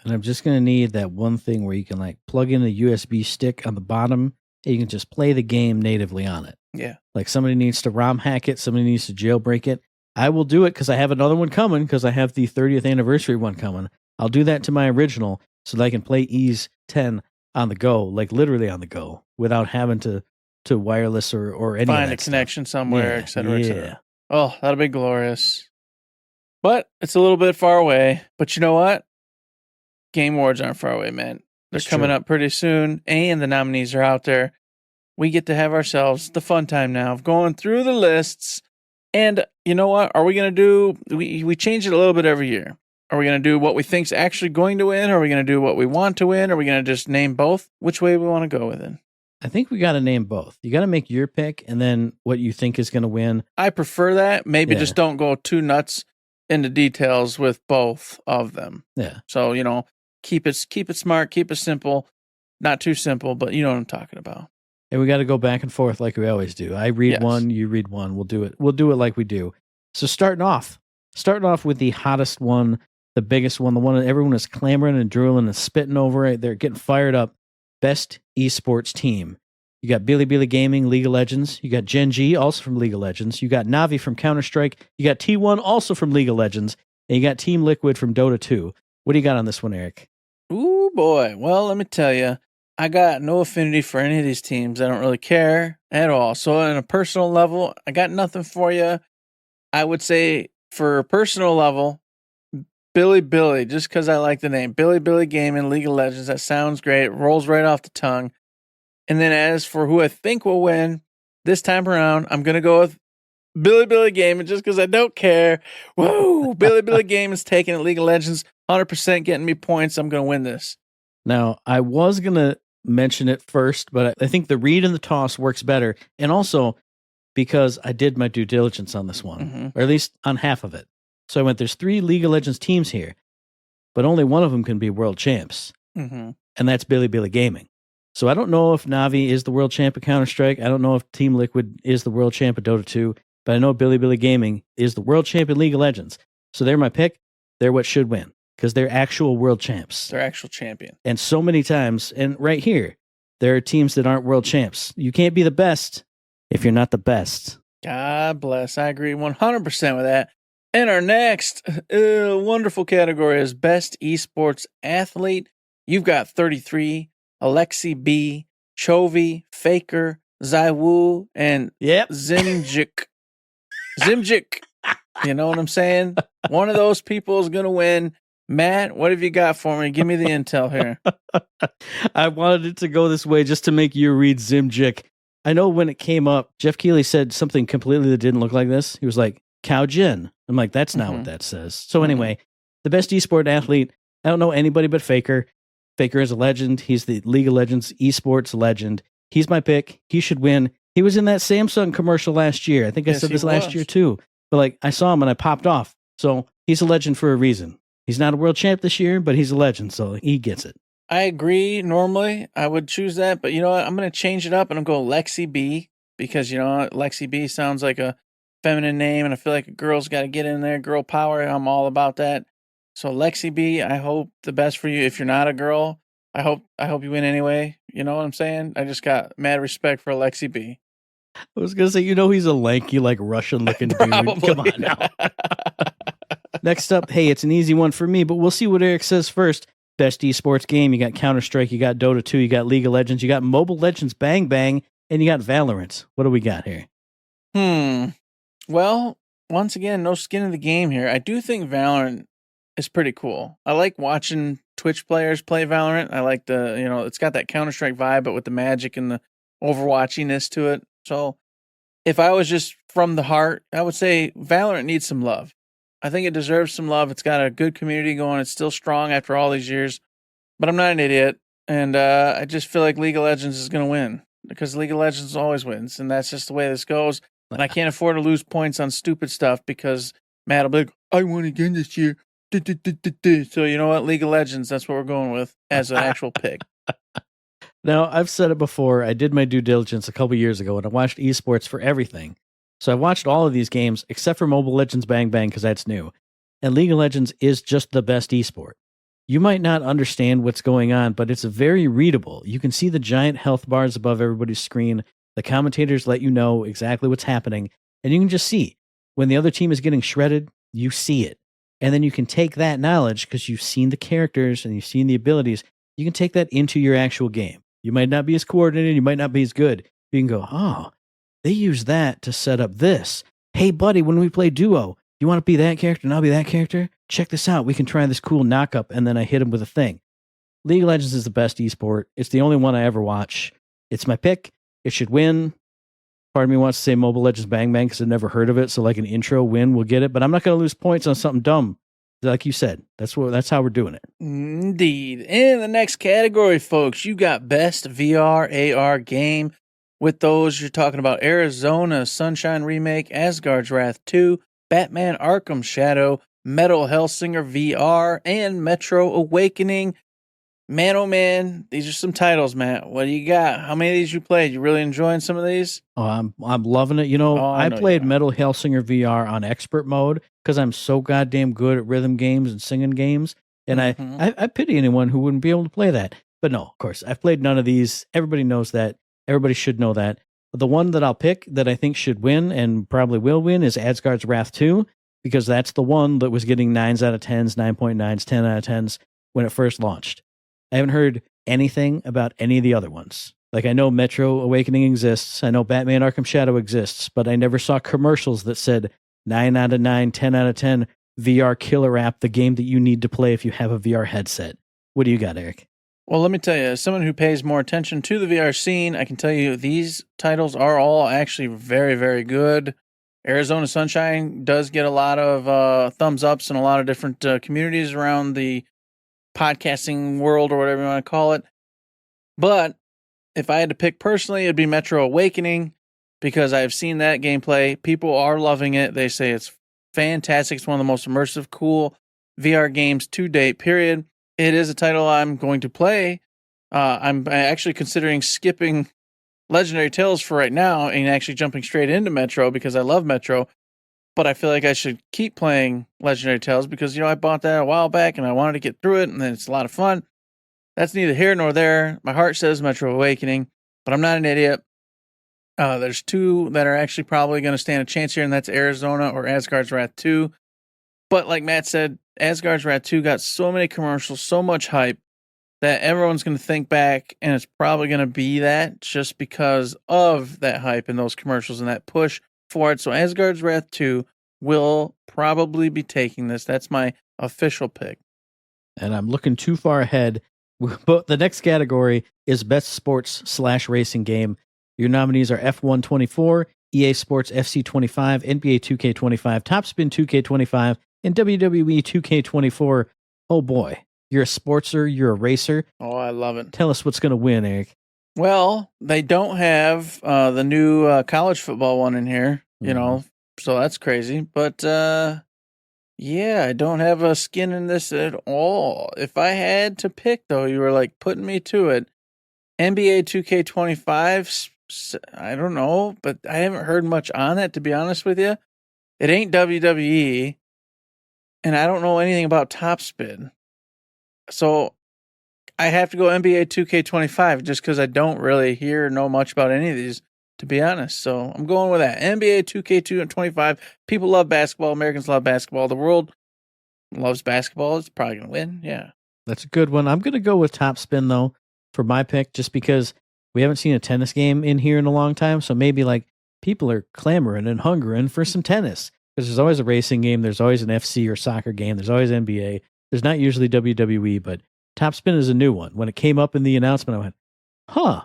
And I'm just going to need that one thing where you can like plug in a USB stick on the bottom and you can just play the game natively on it. Yeah. Like somebody needs to ROM hack it. Somebody needs to jailbreak it. I will do it because I have another one coming because I have the 30th anniversary one coming. I'll do that to my original so that I can play Ease 10 on the go, like literally on the go without having to wireless or any find of a that connection stuff. somewhere, Yeah, et cetera, et cetera. yeah. Oh, that'll be glorious. But it's a little bit far away. But you know what? Game Awards aren't far away, man. They're That's coming true. up pretty soon, and the nominees are out there. We get to have ourselves the fun time now of going through the lists. And you know what? Are we going to do... We change it a little bit every year. Are we going to do what we think's actually going to win? Or are we going to do what we want to win? Or are we going to just name both? Which way we want to go with it? I think we got to name both. You got to make your pick and then what you think is going to win. I prefer that. Maybe just don't go too nuts into details with both of them. Yeah. So, keep it smart, keep it simple. Not too simple, but you know what I'm talking about. And we got to go back and forth like we always do. I read one, you read one. We'll do it. We'll do it like we do. So starting off with the hottest one, the biggest one, the one that everyone is clamoring and drooling and spitting over it. They're getting fired up. Best esports team. You got Billy Gaming, League of Legends. You got Gen G, also from League of Legends. You got Navi from Counter-Strike. You got T1, also from League of Legends. And you got Team Liquid from Dota 2. What do you got on this one, Eric? Ooh, boy. Well, let me tell you, I got no affinity for any of these teams. I don't really care at all. So on a personal level, I got nothing for you. I would say for a personal level, Billy, just because I like the name. Billy Gaming, League of Legends. That sounds great. It rolls right off the tongue. And then as for who I think will win this time around, I'm going to go with Billy Gaming just because I don't care. Whoa, Billy Gaming's taking it. League of Legends, 100% getting me points. I'm going to win this. Now, I was going to mention it first, but I think the read and the toss works better. And also because I did my due diligence on this one, or at least on half of it. So I went, there's 3 League of Legends teams here, but only one of them can be world champs. And that's Billy Gaming. So I don't know if Navi is the world champ of Counter-Strike. I don't know if Team Liquid is the world champ of Dota 2, but I know Billy Gaming is the world champ in League of Legends. So they're my pick. They're what should win because they're actual world champs. They're actual champion. And so many times, and right here, there are teams that aren't world champs. You can't be the best if you're not the best. God bless. I agree 100% with that. And our next wonderful category is Best Esports Athlete. You've got 33, Alexi B, Chovy, Faker, Zaiwu, and Zimjik. Zimjik. You know what I'm saying? One of those people is going to win. Matt, what have you got for me? Give me the intel here. I wanted it to go this way just to make you read Zimjik. I know when it came up, Jeff Keighley said something completely that didn't look like this. He was like, Cow Jin. I'm like, that's not what that says. So anyway, the best esport athlete, I don't know anybody but Faker. Faker is a legend. He's the League of Legends esports legend. He's my pick. He should win. He was in that Samsung commercial last year. I think I said this last year too. But like, I saw him and I popped off. So he's a legend for a reason. He's not a world champ this year, but he's a legend. So he gets it. I agree. Normally, I would choose that. But you know what? I'm going to change it up and I'm going to go Lexi B. Because, you know, Lexi B sounds like a feminine name. And I feel like a girl's got to get in there. Girl power. I'm all about that. So Lexi B, I hope the best for you. If you're not a girl, I hope you win anyway. You know what I'm saying? I just got mad respect for Lexi B. I was going to say, you know, he's a lanky, like Russian-looking dude. Come on now. Next up, hey, it's an easy one for me, but we'll see what Eric says first. Best esports game, you got Counter-Strike, you got Dota 2, you got League of Legends, you got Mobile Legends Bang Bang, and you got Valorant. What do we got here? Well, once again, no skin in the game here. I do think Valorant is pretty cool. I like watching Twitch players play Valorant. I like it's got that Counter-Strike vibe, but with the magic and the Overwatchiness to it. So if I was just from the heart, I would say Valorant needs some love. I think it deserves some love. It's got a good community going. It's still strong after all these years, but I'm not an idiot. And I just feel like League of Legends is going to win because League of Legends always wins. And that's just the way this goes. And I can't afford to lose points on stupid stuff because Matt will be like, I won again this year. So you know what? League of Legends, that's what we're going with as an actual pick. Now, I've said it before. I did my due diligence a couple years ago and I watched esports for everything. So I watched all of these games except for Mobile Legends Bang Bang because that's new. And League of Legends is just the best esport. You might not understand what's going on, but it's very readable. You can see the giant health bars above everybody's screen. The commentators let you know exactly what's happening. And you can just see when the other team is getting shredded, you see it. And then you can take that knowledge because you've seen the characters and you've seen the abilities. You can take that into your actual game. You might not be as coordinated. You might not be as good. You can go, oh, they use that to set up this. Hey, buddy, when we play duo, you want to be that character and I'll be that character? Check this out. We can try this cool knock-up, and then I hit him with a thing. League of Legends is the best esport. It's the only one I ever watch. It's my pick. It should win. Part of me wants to say Mobile Legends Bang Bang because I've never heard of it, so like an intro win will get it, but I'm not going to lose points on something dumb. Like you said, that's how we're doing it. Indeed. In the next category, folks, you got Best VR AR Game. With those, you're talking about Arizona Sunshine Remake, Asgard's Wrath 2, Batman Arkham Shadow, Metal Hellsinger VR, and Metro Awakening. Man, oh man, these are some titles, Matt. What do you got? How many of these you played? You really enjoying some of these? Oh, I'm loving it. You know, Oh, I I know you played are. Metal Hellsinger VR on expert mode because I'm so goddamn good at rhythm games and singing games, and Mhm. I pity anyone who wouldn't be able to play that. But no, of course, I've played none of these. Everybody knows that. Everybody should know that. But the one that I'll pick that I think should win and probably will win is Asgard's Wrath 2 because that's the one that was getting 9s out of 10s, 9.9s, 10 out of 10s when it first launched. I haven't heard anything about any of the other ones. Like, I know Metro Awakening exists. I know Batman Arkham Shadow exists, but I never saw commercials that said 9 out of 9, 10 out of 10 VR killer app, the game that you need to play if you have a VR headset. What do you got, Eric? Well, let me tell you, as someone who pays more attention to the VR scene, I can tell you these titles are all actually very, very good. Arizona Sunshine does get a lot of thumbs ups in a lot of different communities around the podcasting world or whatever you want to call it. But if I had to pick personally, it'd be Metro Awakening because I've seen that gameplay. People are loving it. They say it's fantastic. It's one of the most immersive, cool VR games to date, period. It is a title I'm going to play. I'm actually considering skipping Legendary Tales for right now and actually jumping straight into Metro because I love Metro. But I feel like I should keep playing Legendary Tales because, I bought that a while back and I wanted to get through it and it's a lot of fun. That's neither here nor there. My heart says Metro Awakening, but I'm not an idiot. There's two that are actually probably going to stand a chance here, and that's Arizona or Asgard's Wrath 2. But like Matt said, Asgard's Wrath 2 got so many commercials, so much hype, that everyone's going to think back, and it's probably going to be that just because of that hype and those commercials and that push for it. So Asgard's Wrath 2 will probably be taking this. That's my official pick. And I'm looking too far ahead. But the next category is Best Sports/Racing Game. Your nominees are F1 24, EA Sports FC 25, NBA 2K25, Top Spin 2K25, and WWE 2K24. Oh boy, you're a sportser, you're a racer. Oh, I love it. Tell us what's going to win, Eric. Well, they don't have the new college football one in here, so that's crazy. But yeah, I don't have a skin in this at all. If I had to pick, though, you were like putting me to it. NBA 2K25, I don't know, but I haven't heard much on it, to be honest with you. It ain't WWE, and I don't know anything about Top Spin. So I have to go NBA 2K25 just because I don't really hear or know much about any of these, to be honest. So I'm going with that. NBA 2K25. People love basketball. Americans love basketball. The world loves basketball. It's probably going to win. Yeah. That's a good one. I'm going to go with Top Spin, though, for my pick, just because we haven't seen a tennis game in here in a long time. So maybe like people are clamoring and hungering for some tennis because there's always a racing game. There's always an FC or soccer game. There's always NBA. There's not usually WWE, but Top Spin is a new one. When it came up in the announcement, I went, huh,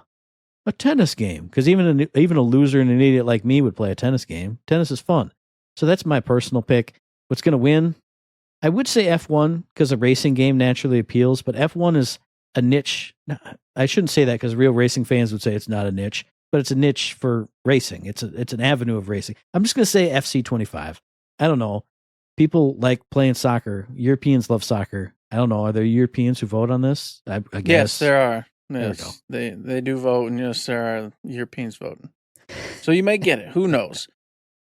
a tennis game. Because even a loser and an idiot like me would play a tennis game. Tennis is fun. So that's my personal pick. What's going to win? I would say F1 because a racing game naturally appeals, but F1 is a niche. I shouldn't say that because real racing fans would say it's not a niche, but it's a niche for racing. It's an avenue of racing. I'm just going to say FC 25. I don't know. People like playing soccer. Europeans love soccer. I don't know. Are there Europeans who vote on this? I guess. Yes, there are. There Yes, they do vote, and yes, there are Europeans voting. So you may get it. Who knows?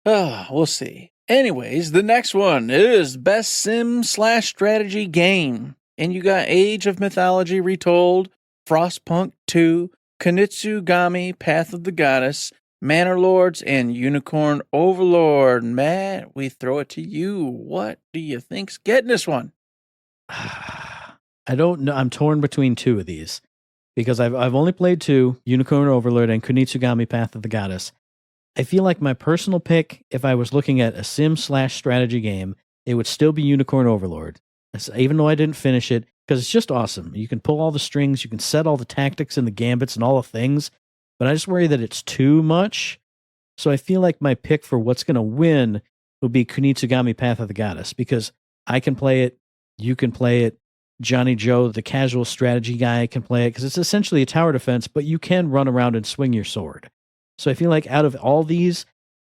We'll see. Anyways, the next one is Best Sim/Strategy Game. And you got Age of Mythology Retold, Frostpunk 2, Kunitsugami Path of the Goddess, Manor Lords, and Unicorn Overlord. Matt, we throw it to you. What do you think's getting this one? I don't know. I'm torn between two of these because I've only played two, Unicorn Overlord and Kunitsugami Path of the Goddess. I feel like my personal pick, if I was looking at a sim/strategy game, it would still be Unicorn Overlord. Even though I didn't finish it, because it's just awesome. You can pull all the strings, you can set all the tactics and the gambits and all the things, but I just worry that it's too much. So I feel like my pick for what's going to win would be Kunitsugami Path of the Goddess, because I can play it. You can play it. Johnny Joe, the casual strategy guy, can play it because it's essentially a tower defense, but you can run around and swing your sword. So I feel like out of all these,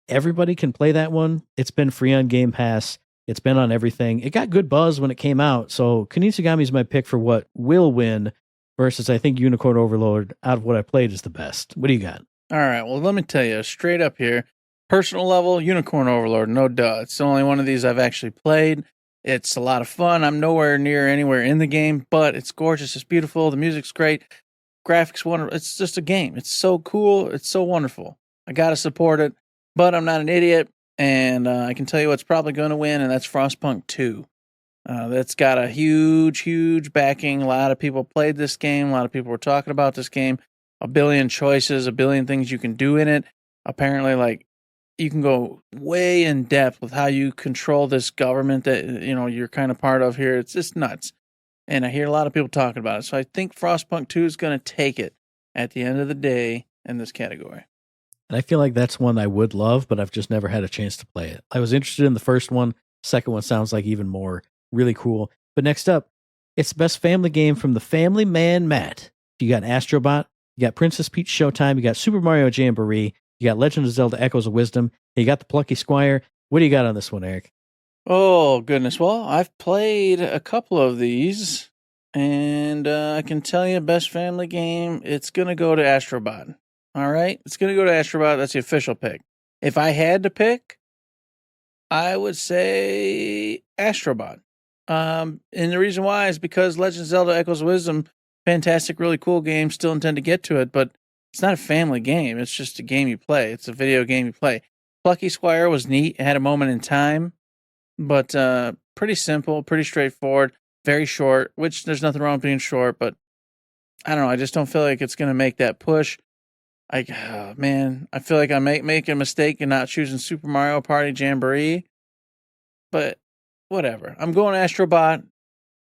everybody can play that one. It's been free on Game Pass. It's been on everything. It got good buzz when it came out. So Kunitsugami is my pick for what will win versus I think Unicorn Overlord out of what I played is the best. What do you got? All right. Well, let me tell you straight up here. Personal level, Unicorn Overlord, no duh. It's the only one of these I've actually played. It's a lot of fun. I'm nowhere near anywhere in the game, but it's gorgeous. It's beautiful. The music's great. Graphics wonderful. It's just a game. It's so cool. It's so wonderful. I got to support it, but I'm not an idiot, and I can tell you what's probably going to win, and that's Frostpunk 2. That's got a huge, huge backing. A lot of people played this game. A lot of people were talking about this game. A billion choices, a billion things you can do in it. Apparently, like, you can go way in depth with how you control this government that, you know, you're kind of part of here. It's just nuts. And I hear a lot of people talking about it. So I think Frostpunk 2 is going to take it at the end of the day in this category. And I feel like that's one I would love, but I've just never had a chance to play it. I was interested in the first one. Second one sounds like even more. Really cool. But next up, it's the best family game from the Family Man Matt. You got Astrobot, you got Princess Peach Showtime, you got Super Mario Jamboree, you got Legend of Zelda Echoes of Wisdom, you got the Plucky Squire. What do you got on this one, Eric? Oh, goodness. Well, I've played a couple of these, and I can tell you best family game, it's going to go to Astrobot. All right? It's going to go to Astrobot. That's the official pick. If I had to pick, I would say Astrobot. And the reason why is because Legend of Zelda Echoes of Wisdom, fantastic, really cool game. Still intend to get to it, but it's not a family game. It's just a game you play. It's a video game you play. Plucky Squire was neat. It had a moment in time, but pretty simple, pretty straightforward, very short, which there's nothing wrong with being short, but I don't know. I just don't feel like it's going to make that push. I feel like I make a mistake in not choosing Super Mario Party Jamboree, but whatever. I'm going Astrobot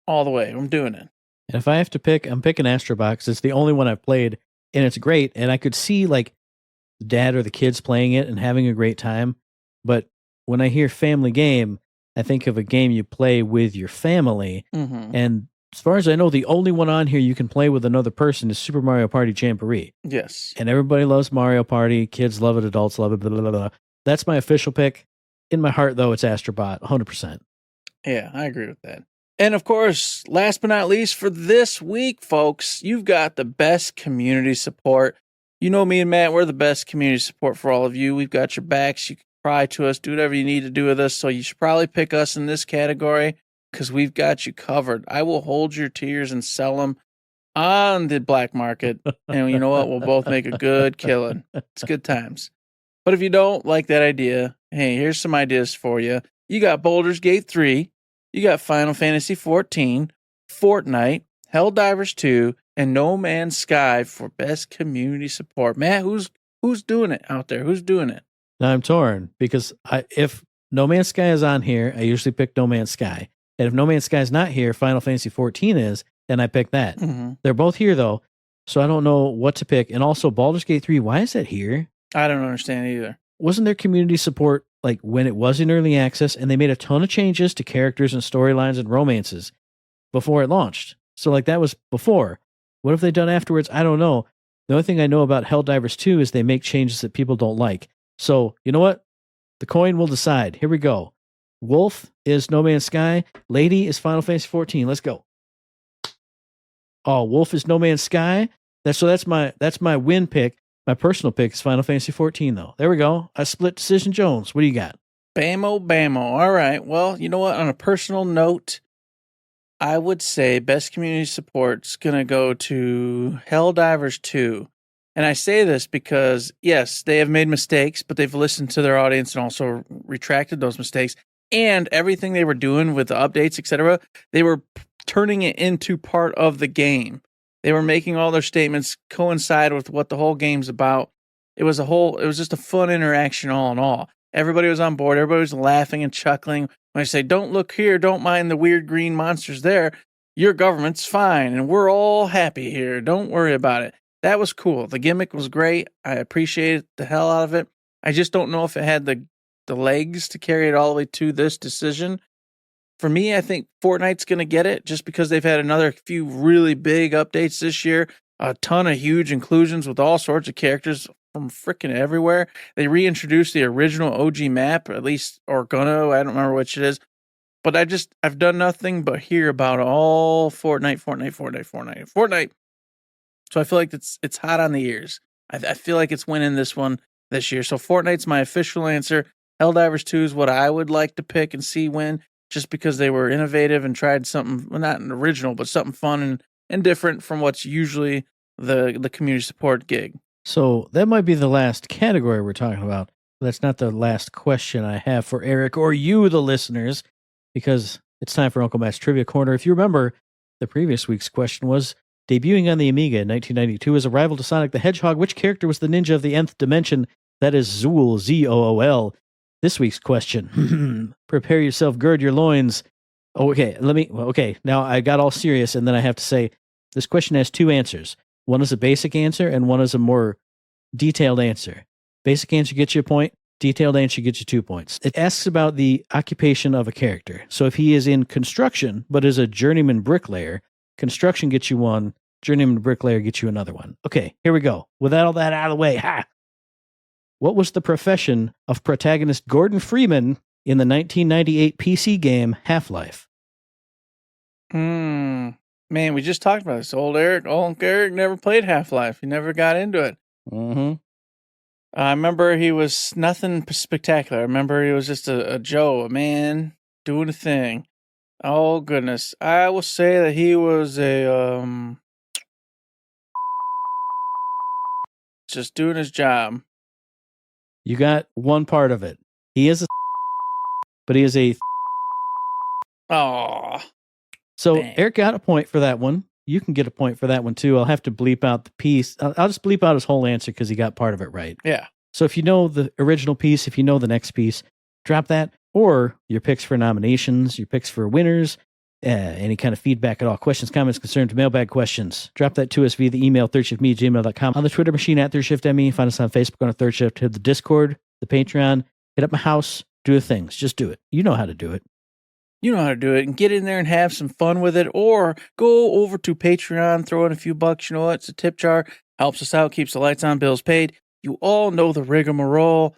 all the way. I'm doing it. And if I have to pick, I'm picking Astrobot because it's the only one I've played, and it's great. And I could see like the dad or the kids playing it and having a great time. But when I hear family game, I think of a game you play with your family. Mm-hmm. And as far as I know, the only one on here you can play with another person is Super Mario Party Jamboree. Yes. And everybody loves Mario Party. Kids love it. Adults love it. Blah, blah, blah, blah. That's my official pick. In my heart, though, it's Astrobot, 100%. Yeah, I agree with that. And of course, last but not least for this week, folks, you've got the best community support. You know me and Matt, we're the best community support for all of you. We've got your backs. You can cry to us, do whatever you need to do with us. So you should probably pick us in this category because we've got you covered. I will hold your tears and sell them on the black market. And you know what? We'll both make a good killing. It's good times. But if you don't like that idea, hey, here's some ideas for you. You got Baldur's Gate 3. You got Final Fantasy 14, Fortnite, Helldivers 2, and No Man's Sky for best community support. Matt, who's doing it out there? Who's doing it? Now I'm torn because if No Man's Sky is on here, I usually pick No Man's Sky. And if No Man's Sky is not here, Final Fantasy 14 is, then I pick that. Mm-hmm. They're both here though, so I don't know what to pick. And also Baldur's Gate 3, why is that here? I don't understand either. Wasn't there community support like when it was in early access and they made a ton of changes to characters and storylines and romances before it launched? So like that was before. What have they done afterwards? I don't know. The only thing I know about Helldivers 2 is they make changes that people don't like. So you know what? The coin will decide. Here we go. Wolf is No Man's Sky. Lady is Final Fantasy 14. Let's go. Oh, Wolf is No Man's Sky. That's my win pick. My personal pick is Final Fantasy 14, though. There we go. I split Decision Jones. What do you got? Bammo, bammo. All right. Well, you know what? On a personal note, I would say best community support's going to go to Helldivers 2. And I say this because, yes, they have made mistakes, but they've listened to their audience and also retracted those mistakes. And everything they were doing with the updates, etc., they were turning it into part of the game. They were making all their statements coincide with what the whole game's about. It was just a fun interaction all in all. Everybody was on board. Everybody was laughing and chuckling. When I say, don't look here, don't mind the weird green monsters there. Your government's fine, and we're all happy here. Don't worry about it. That was cool. The gimmick was great. I appreciated the hell out of it. I just don't know if it had the legs to carry it all the way to this decision. For me, I think Fortnite's going to get it just because they've had another few really big updates this year. A ton of huge inclusions with all sorts of characters from freaking everywhere. They reintroduced the original OG map, at least, or gonna, I don't remember which it is. But I've done nothing but hear about all Fortnite. So I feel like it's hot on the ears. I feel like it's winning this one this year. So Fortnite's my official answer. Helldivers 2 is what I would like to pick and see win, just because they were innovative and tried something, well, not an original, but something fun and different from what's usually the community support gig. So that might be the last category we're talking about. That's not the last question I have for Eric or you, the listeners, because it's time for Uncle Matt's Trivia Corner. If you remember, the previous week's question was, debuting on the Amiga in 1992 as a rival to Sonic the Hedgehog, which character was the ninja of the nth dimension? That is Zool, Z-O-O-L. This week's question, prepare yourself, gird your loins. Okay, now I got all serious, and then I have to say, this question has two answers. One is a basic answer, and one is a more detailed answer. Basic answer gets you a point. Detailed answer gets you 2 points. It asks about the occupation of a character. So if he is in construction, but is a journeyman bricklayer, construction gets you one, journeyman bricklayer gets you another one. Okay, here we go. With all that out of the way, what was the profession of protagonist Gordon Freeman in the 1998 PC game Half-Life? Man, we just talked about this. Old Eric never played Half-Life. He never got into it. Mm-hmm. I remember he was nothing spectacular. I remember he was just a Joe, a man doing a thing. Oh, goodness. I will say that he was just doing his job. You got one part of it. He is but he is a Oh. So dang. Eric got a point for that one. You can get a point for that one too. I'll have to bleep out the piece. I'll just bleep out his whole answer because he got part of it right. Yeah. So if you know the original piece, if you know the next piece, drop that. Or your picks for nominations, your picks for winners, any kind of feedback at all. Questions, comments, concerns, mailbag questions. Drop that to us via the email, thirdshiftme@gmail.com. On the Twitter machine @ThirdShiftME. Find us on Facebook on a Third Shift. Hit the Discord, the Patreon. Hit up my house. Do the things. Just do it. You know how to do it. You know how to do it, and get in there and have some fun with it, or go over to Patreon, throw in a few bucks. You know what? It's a tip jar. Helps us out, keeps the lights on, bills paid. You all know the rigmarole.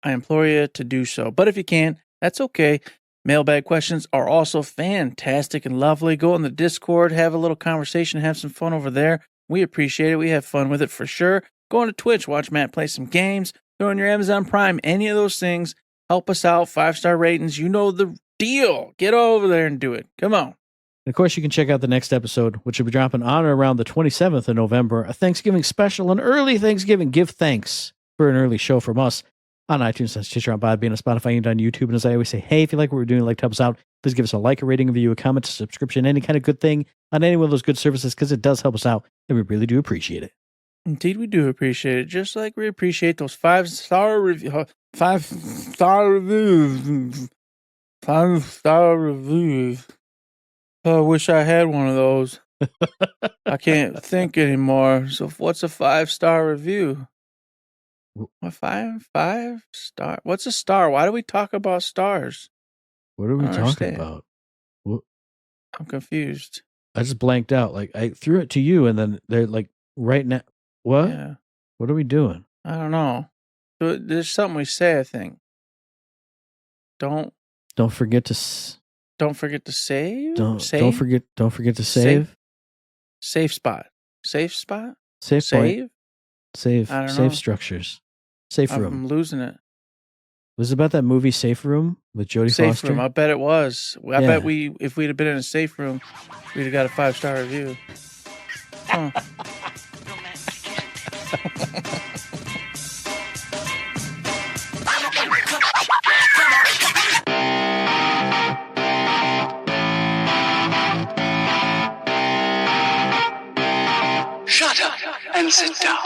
I implore you to do so. But if you can't, that's okay. Mailbag questions are also fantastic and lovely. Go on the Discord, have a little conversation, have some fun over there. We appreciate it. We have fun with it for sure. Go on to Twitch, watch Matt play some games. Throw in your Amazon Prime, any of those things. Help us out. 5-star ratings. You know the deal. Get over there and do it. Come on. And of course, you can check out the next episode, which will be dropping on or around the 27th of November, a Thanksgiving special, an early Thanksgiving. Give thanks for an early show from us on iTunes, on Stitcher, on Podbean, on Spotify, and on YouTube. And as I always say, hey, if you like what we're doing, like to help us out, please give us a like, a rating, a review, a comment, a subscription, any kind of good thing on any one of those good services, because it does help us out, and we really do appreciate it. Indeed, we do appreciate it. Just like we appreciate those 5-star reviews. 5-star reviews. 5-star reviews. I wish I had one of those. I can't think anymore. So what's a 5-star review? What, 5-star? What's a star? Why do we talk about stars? What are we I don't talking understand. about? What? I'm confused. I just blanked out. Like, I threw it to you, and then they're like, right now. What? Yeah. What are we doing? I don't know. There's something we say, I think. Don't forget to save. don't forget to save. Safe spot. Safe spot. Safe point. Save. I don't know. Safe structures. Safe room. I'm losing it. Was it about that movie Safe Room with Jodie Safe Foster? room. I bet it was. I bet if we'd have been in a safe room, we'd have got a 5-star review. Huh. Shut up and sit down.